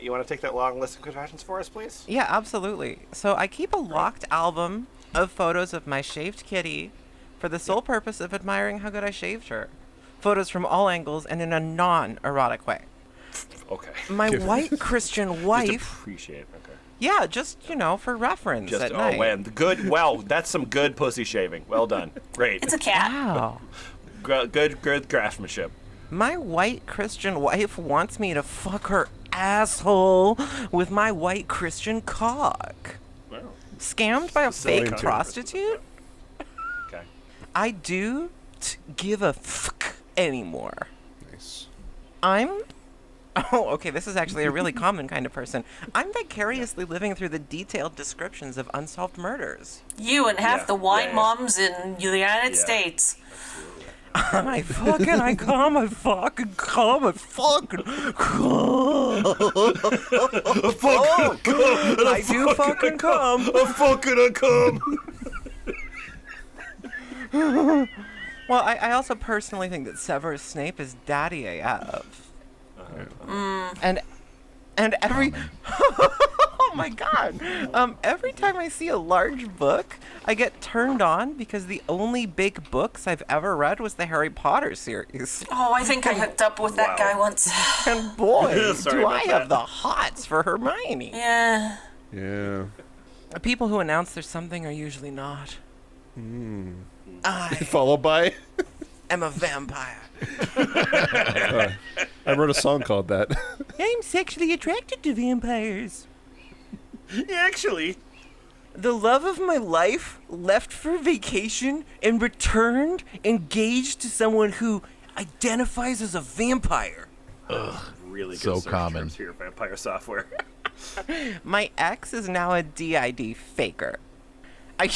you want to take that long list of confessions for us, please? Yeah, absolutely. So I keep a locked album of photos of my shaved kitty for the sole purpose of admiring how good I shaved her. Photos from all angles and in a non-erotic way. Okay. My white Christian wife... Just appreciate, okay. Yeah, just, for reference at night. Man, good. Well, that's some good pussy shaving. Well done. Great. It's a cat. Wow. Good craftsmanship. My white Christian wife wants me to fuck her asshole with my white Christian cock. Wow. Scammed by a fake prostitute? Okay. I do give a fuck anymore. Nice. Okay, this is actually a really common kind of person. I'm vicariously living through the detailed descriptions of unsolved murders. You and half the wine moms in the United States. I fucking come, I fucking come. I do fucking come. I come. Well, I also personally think that Severus Snape is daddy AF. And every oh my god, every time I see a large book, I get turned on because the only big books I've ever read was the Harry Potter series. Oh, I think I hooked up with that guy once. And boy, do I about have that. the hots for Hermione. Yeah. Yeah. The people who announce there's something are usually not. I Followed by... am a vampire. I wrote a song called that. I'm sexually attracted to vampires. Actually, The love of my life left for vacation and returned engaged to someone who identifies as a vampire. Really good So search common. terms here, vampire software. My ex is now a DID faker. I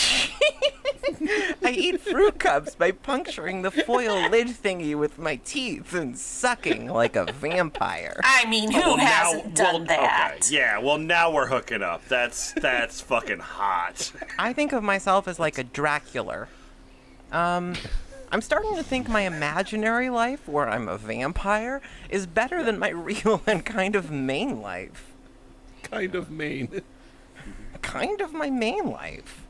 eat fruit cups by puncturing the foil lid thingy with my teeth and sucking like a vampire. I mean, who hasn't done that? Okay, yeah, well, now we're hooking up. That's fucking hot. I think of myself as like a Dracula. I'm starting to think my imaginary life, where I'm a vampire, is better than my real and kind of main life. Kind of mean. Kind of my main life.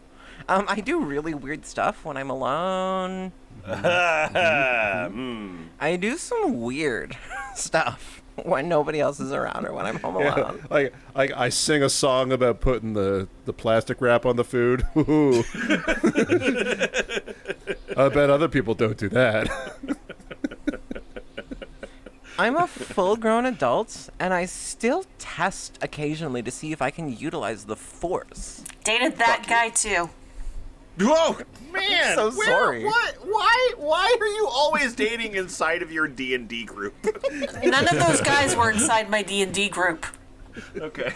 I do really weird stuff when I'm alone. I do some weird stuff when nobody else is around or when I'm home alone. Like I sing a song about putting the plastic wrap on the food. Ooh. I bet other people don't do that. I'm a full-grown adult, and I still test occasionally to see if I can utilize the Force. Dated that guy too. Whoa, man! so sorry. What? Why are you always dating inside of your D&D group? None of those guys were inside my D&D group. Okay.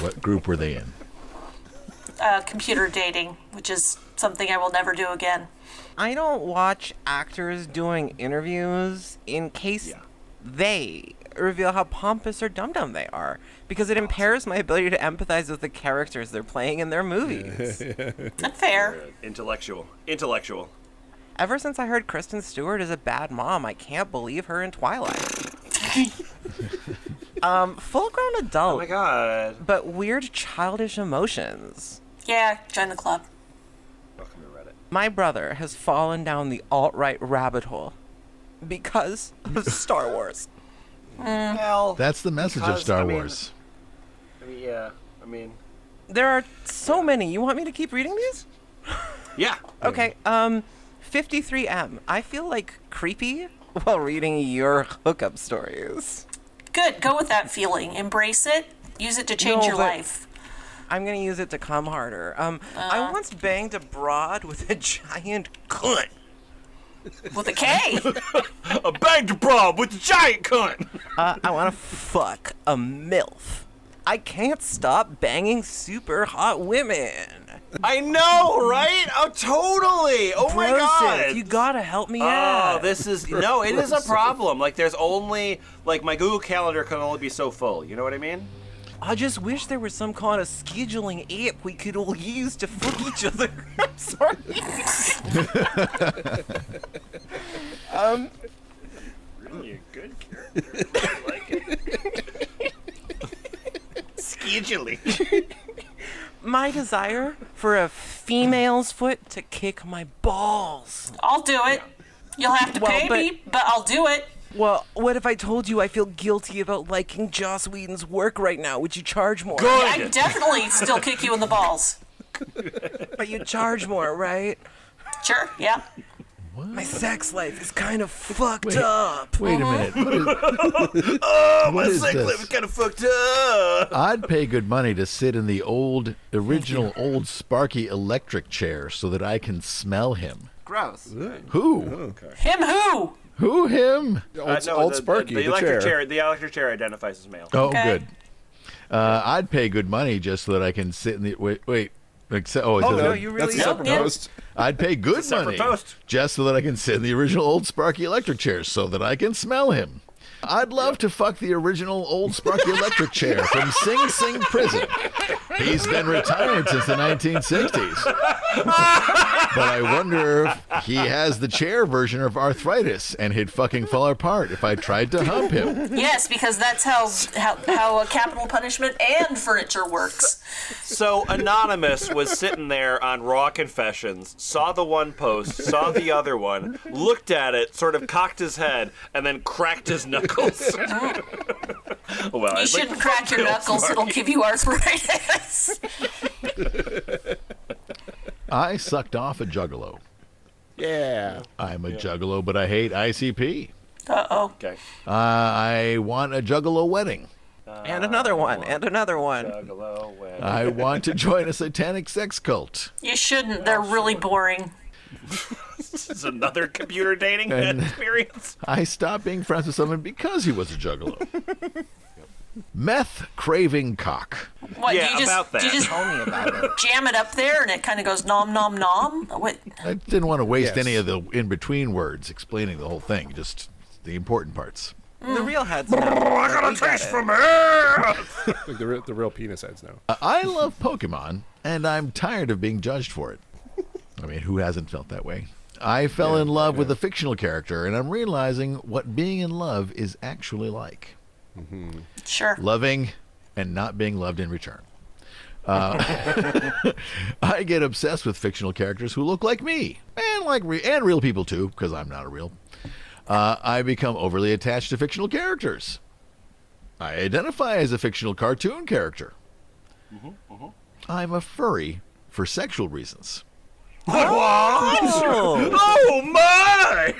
What group were they in? Computer dating, which is something I will never do again. I don't watch actors doing interviews in case they reveal how pompous or dum-dum they are, because it impairs my ability to empathize with the characters they're playing in their movies. That's fair. Intellectual. Ever since I heard Kristen Stewart is a bad mom, I can't believe her in Twilight. Full-grown adult, Oh my god. but weird childish emotions. Yeah, join the club. Welcome to Reddit. My brother has fallen down the alt-right rabbit hole because of Star Wars. Well, That's the message of Because, Star I mean- Wars. There are so many. You want me to keep reading these? Yeah. Okay, 53M. I feel like creepy while reading your hookup stories. Good, go with that feeling. Embrace it. Use it to change No, your but- life. I'm gonna use it to come harder. I once banged a broad with a giant cunt. With a K. A banged bra with a giant cunt. I wanna fuck a MILF. I can't stop banging super hot women. I know, right? Oh, totally. Oh my god. Broseph, you gotta help me out. Oh, this is no. It is a problem. Like, there's only my Google Calendar can only be so full. You know what I mean? I just wish there was some kind of scheduling app we could all use to fuck each other. I'm sorry. Really a good character. I like it. Scheduling. My desire for a female's foot to kick my balls. I'll do it. You'll have to Well, pay me, but I'll do it. Well, what if I told you I feel guilty about liking Joss Whedon's work right now? Would you charge more? I definitely still kick you in the balls. But you charge more, right? Sure, yeah. My sex life is kind of fucked up. Wait a minute. What is, Oh, my What is sex this? life is kind of fucked up. I'd pay good money to sit in the original old Sparky electric chair so that I can smell him. Gross. Who? Him who? Who him? Old Sparky, the electric chair. The electric chair identifies as male. Oh, Okay. good. I'd pay good money just so that I can sit in the wait. Like, oh, Oh, it no, says- you That's really a separate Yeah. post. I'd pay good separate money post. just so that I can sit in the original old Sparky electric chair so that I can smell him. I'd love to fuck the original old Sparky electric chair from Sing Sing Prison. He's been retired since the 1960s. But I wonder if he has the chair version of arthritis and he'd fucking fall apart if I tried to hump him. Yes, because that's how capital punishment and furniture works. So Anonymous was sitting there on Raw Confessions, saw the one post, saw the other one, looked at it, sort of cocked his head, and then cracked his knuckles. Well, You shouldn't crack your knuckles, it'll give you arthritis. I sucked off a juggalo. Yeah. I'm a juggalo, but I hate ICP. Uh-oh. Okay. I want a juggalo wedding. And another one, and another one. Juggalo, when- I want to join a satanic sex cult. You shouldn't, they're really boring. It's another computer dating experience. I stopped being friends with someone because he was a juggalo. Meth craving cock. What, Yeah, do you about that. do you just Tell me about it. jam it up there and it kind of goes nom nom nom? What? I didn't want to waste Yes. any of the in-between words explaining the whole thing, just the important parts. The real heads. I got a taste for me. Like the real penis heads now. I love Pokemon, and I'm tired of being judged for it. I mean, who hasn't felt that way? I fell in love with a fictional character, and I'm realizing what being in love is actually like. Sure. Loving and not being loved in return. I get obsessed with fictional characters who look like me, and and real people too, because I'm not a real. I become overly attached to fictional characters. I identify as a fictional cartoon character. I'm a furry for sexual reasons. Oh my!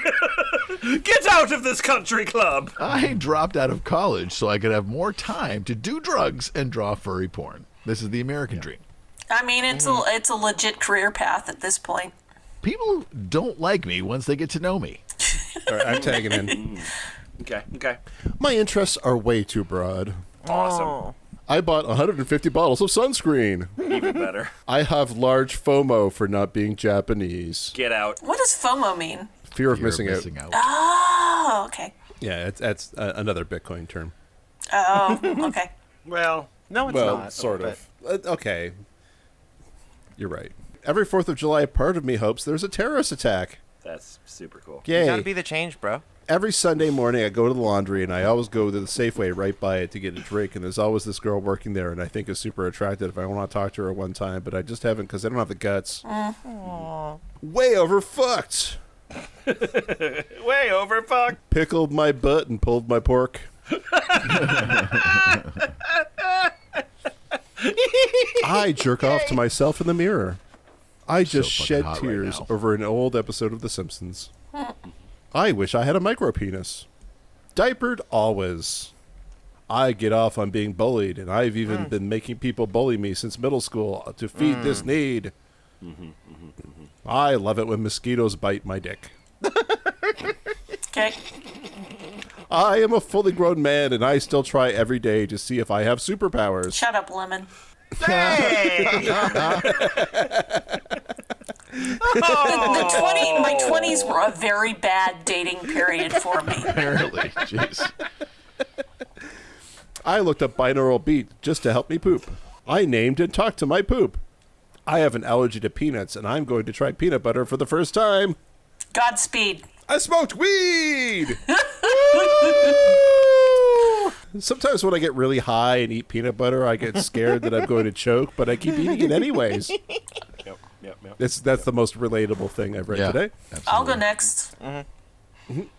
Get out of this country club! I dropped out of college so I could have more time to do drugs and draw furry porn. This is the American dream. I mean, it's a legit career path at this point. People don't like me once they get to know me. All right, I'm tagging in. Okay. My interests are way too broad. Awesome. I bought 150 bottles of sunscreen. Even better. I have large FOMO for not being Japanese. Get out. What does FOMO mean? Fear of You're missing out. Oh, okay. Yeah, that's another Bitcoin term. Oh, okay. Well, No, it's Well, not. sort but- of. Okay. You're right. Every 4th of July, part of me hopes there's a terrorist attack. that's super cool. You Yay. gotta be the change, bro. Every Sunday morning, I go to the laundry, and I always go to the Safeway right by it to get a drink, and there's always this girl working there, and I think is super attractive. I want to talk to her one time, but I just haven't because I don't have the guts. Way overfucked. Way over, fuck. Pickled my butt and pulled my pork. I jerk off to myself in the mirror. I just fucking shed hot right tears now. over an old episode of The Simpsons. I wish I had a micro penis. Diapered always. I get off on being bullied, and I've even been making people bully me since middle school to feed this need. I love it when mosquitoes bite my dick. Okay. I am a fully grown man, and I still try every day to see if I have superpowers. Shut up, Lemon. My 20s were a very bad dating period for me. Apparently. Jeez. I looked up binaural beat just to help me poop. I named and talked to my poop. I have an allergy to peanuts, and I'm going to try peanut butter for the first time. Godspeed. I smoked weed! Sometimes when I get really high and eat peanut butter, I get scared that I'm going to choke, but I keep eating it anyways. Yep. That's the most relatable thing I've read today. I'll go next.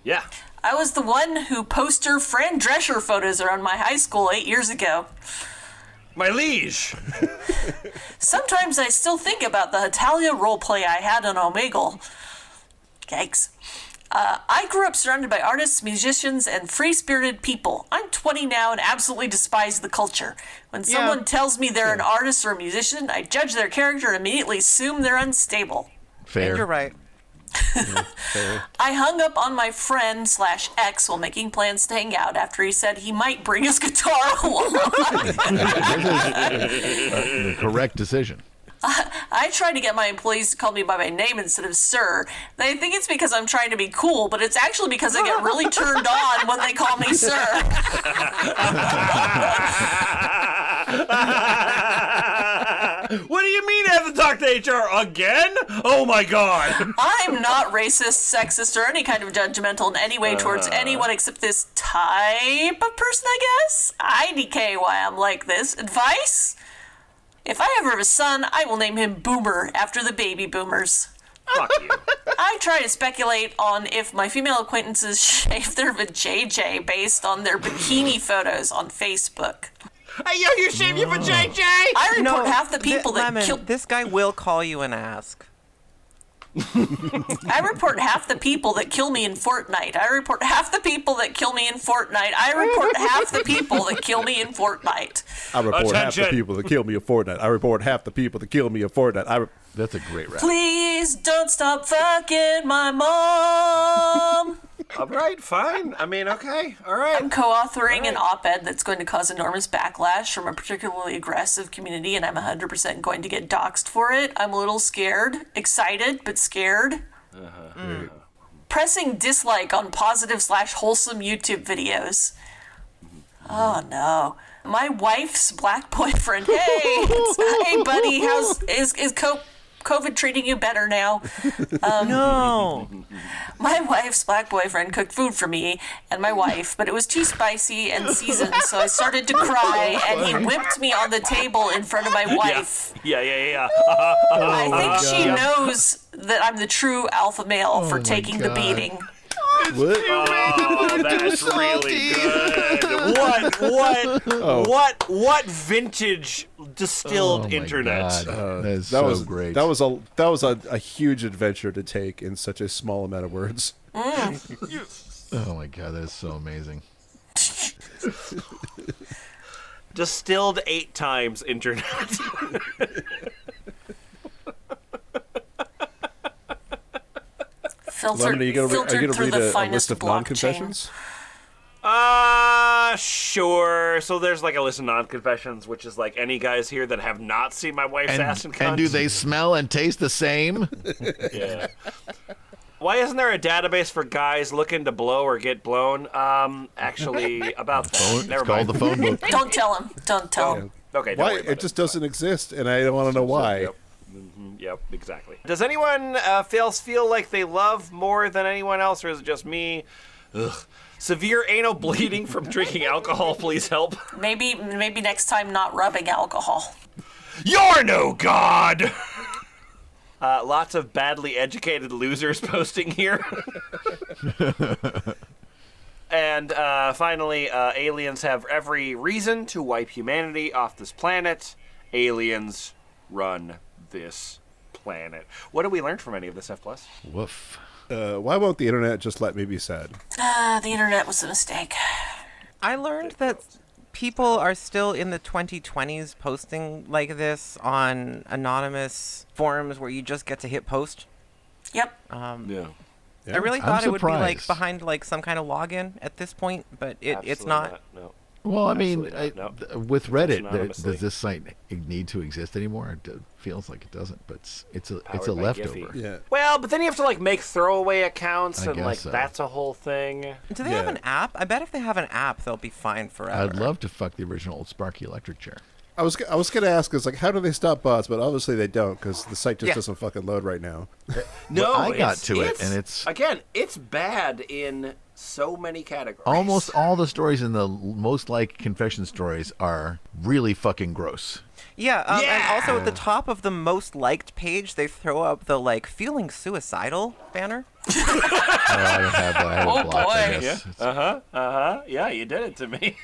Yeah. I was the one who poster Fran Drescher photos around my high school 8 years ago. My liege. Sometimes I still think about the Italia roleplay I had on Omegle. Yikes. I grew up surrounded by artists, musicians, and free-spirited people. I'm 20 now and absolutely despise the culture. When someone tells me they're an artist or a musician, I judge their character and immediately assume they're unstable. Fair. And you're right. I hung up on my friend/ex while making plans to hang out after he said he might bring his guitar along. The correct decision. I try to get my employees to call me by my name instead of sir. They think it's because I'm trying to be cool, but it's actually because I get really turned on when they call me sir. What do you mean I have to talk to HR again? Oh my god. I'm not racist, sexist, or any kind of judgmental in any way towards anyone except this type of person, I guess. IDK why I'm like this. Advice? If I ever have a son, I will name him Boomer after the baby boomers. Fuck you. I try to speculate on if my female acquaintances shave their vajayjay based on their bikini photos on Facebook. Hey, yo, you shave your vajayjay? I report half the people that Lemon, kill. this guy will call you and ask. I report half the people that kill me in Fortnite. I report half the people that kill me in Fortnite. I report half the people that kill me in Fortnite. I report half the Attention. people that kill me in Fortnite. I report half the people that kill me in Fortnite. That's a great rap. Please don't stop fucking my mom. All right, fine. I mean, okay, all right. I'm co-authoring an op-ed that's going to cause enormous backlash from a particularly aggressive community, and I'm 100% going to get doxxed for it. I'm a little scared, excited, but scared. Pressing dislike on positive/wholesome YouTube videos. Oh no. My wife's black boyfriend. Hey, hey buddy, is COVID treating you better now? No. My wife's black boyfriend cooked food for me and my wife, but it was too spicy and seasoned, so I started to cry, and he whipped me on the table in front of my wife. Yeah. I think she knows that I'm the true alpha male for taking the beating. Oh, that's really good. What vintage distilled internet? That is so great. That was a huge adventure to take in such a small amount of words. Oh my god, that is so amazing. Distilled 8 times internet. Lemon, are you going to read a list of non-confessions? Sure. So there's like a list of non-confessions, which is like any guys here that have not seen my wife's ass and cunt. And do they smell and taste the same? Yeah. Why isn't there a database for guys looking to blow or get blown? Actually, about that. Never It's called mind. the phone book. Don't tell him. Don't tell him. Okay. Don't Why? worry about It just doesn't exist, and I don't want to know why. Yep. Yep, exactly. Does anyone feel like they love more than anyone else, or is it just me? Ugh. Severe anal bleeding from drinking alcohol, please help. Maybe next time not rubbing alcohol. You're no god! Lots of badly educated losers posting here. And finally, aliens have every reason to wipe humanity off this planet. Aliens run this planet. What did we learn from any of this, F+? Woof. Why won't the internet just let me be sad? The internet was a mistake. I learned that people are still in the 2020s posting like this on anonymous forums where you just get to hit post. Yep. Yeah. I really thought it would be like surprised. behind like some kind of login at this point, but it's Absolutely not. No. Well, I mean, Absolutely not, no. with Reddit, Anonymously. does this site need to exist anymore? It feels like it doesn't, but it's a Powered by leftover. Giphy. Yeah. Well, but then you have to like make throwaway accounts, I and guess like so. that's a whole thing. Do they have an app? I bet if they have an app, they'll be fine forever. I'd love to fuck the original old Sparky electric chair. I was going to ask, like, how do they stop bots? But obviously they don't, because the site just Yeah. doesn't fucking load right now. No, I got to it, and it's again, it's bad in so many categories. almost all the stories in the most like confession stories are really fucking gross. Yeah, and Yeah! also at the top of the most liked page, they throw up the like feeling suicidal banner. I have Oh, it blocked, boy. I guess. Yeah, you did it to me.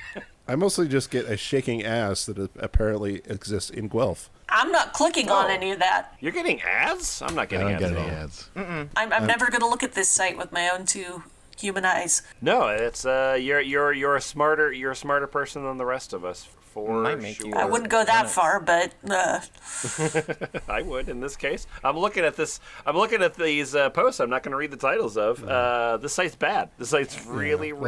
I mostly just get a shaking ass that apparently exists in Guelph. I'm not clicking on any of that. You're getting ads? I'm not I getting don't ads get at any all. ads. I'm never going to look at this site with my own two human eyes. No, it's you're a smarter person than the rest of us for Might make you- sure. I wouldn't go that far, but I would in this case. I'm looking at these posts. I'm not going to read the titles of. This site's bad. This site's really bad.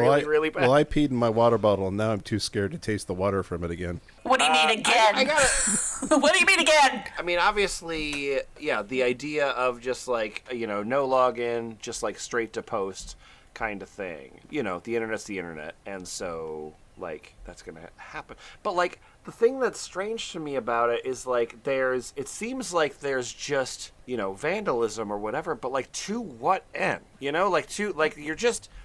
Well, I peed in my water bottle, and now I'm too scared to taste the water from it again. what do you mean again? I gotta. What do you mean again? I mean, obviously, yeah. The idea of just like no login, just like straight to post kind of thing. The internet's the internet, and so like that's gonna happen. But like the thing that's strange to me about it is like it seems like there's just vandalism or whatever, but like to what end? You're just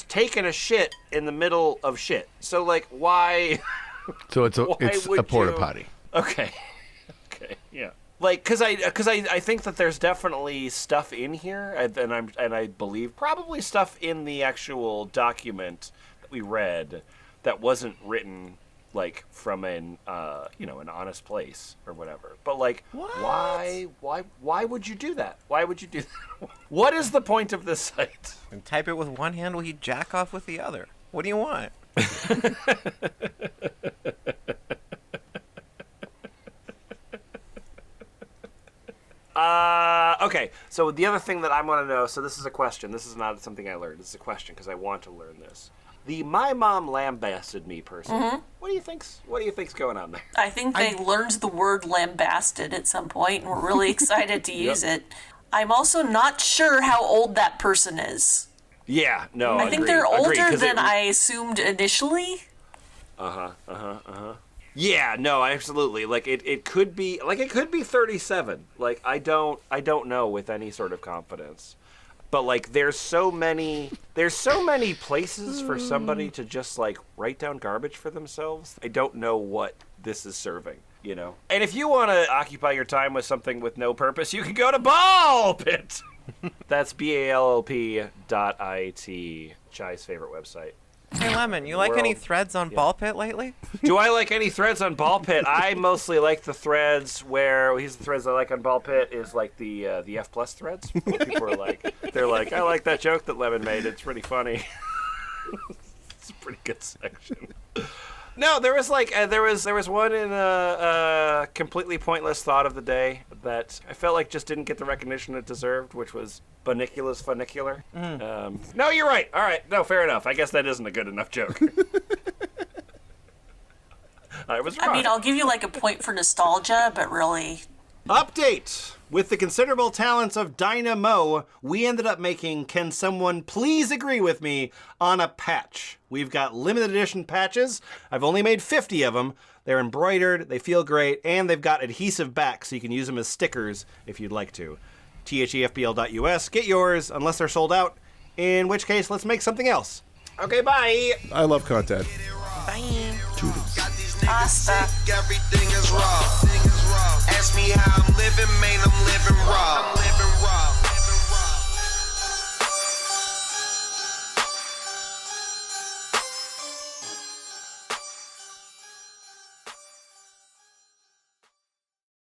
taking a shit in the middle of shit. So like why? So it's Why a would porta you- potty. Okay, yeah. Like, cause I think that there's definitely stuff in here, and I believe probably stuff in the actual document that we read that wasn't written like from an an honest place or whatever. But like, why would you do that? Why would you do that? What is the point of this site? And type it with one hand while you jack off with the other. What do you want? So the other thing that I want to know, so this is a question. This is not something I learned. This is a question because I want to learn this. The my mom lambasted me person. What do you think's going on there? I think they learned the word lambasted at some point and were really excited to use it. I'm also not sure how old that person is. Yeah, no, I think they're older than I assumed initially. Yeah, no, absolutely. Like it could be 37. Like I don't know with any sort of confidence. But like there's so many places for somebody to just like write down garbage for themselves. I don't know what this is serving, you know. And if you want to occupy your time with something with no purpose, you can go to Ball Pit. That's BALLP.IT, Chai's favorite website. Hey, Lemon, you like any threads on Ball Pit lately? Do I like any threads on Ball Pit? I mostly like the threads where, here's the threads I like on Ball Pit, is like the F+ threads. People are like, they're like, I like that joke that Lemon made. It's pretty funny. It's a pretty good section. No, there was like there was one in a completely pointless thought of the day that I felt like just didn't get the recognition it deserved, which was Bunicula's funicular. No, you're right. All right, no, fair enough. I guess that isn't a good enough joke. I was wrong. I mean, I'll give you like a point for nostalgia, but really. Update! With the considerable talents of Dynamo, we ended up making Can Someone Please Agree With Me on a patch. We've got limited edition patches. I've only made 50 of them. They're embroidered, they feel great, and they've got adhesive backs so you can use them as stickers if you'd like to. THEFBL.us. Get yours, unless they're sold out, in which case, let's make something else. Okay, bye! I love content. Bye. Pasta. Everything is raw. Ask me how I'm living, man, I'm living raw.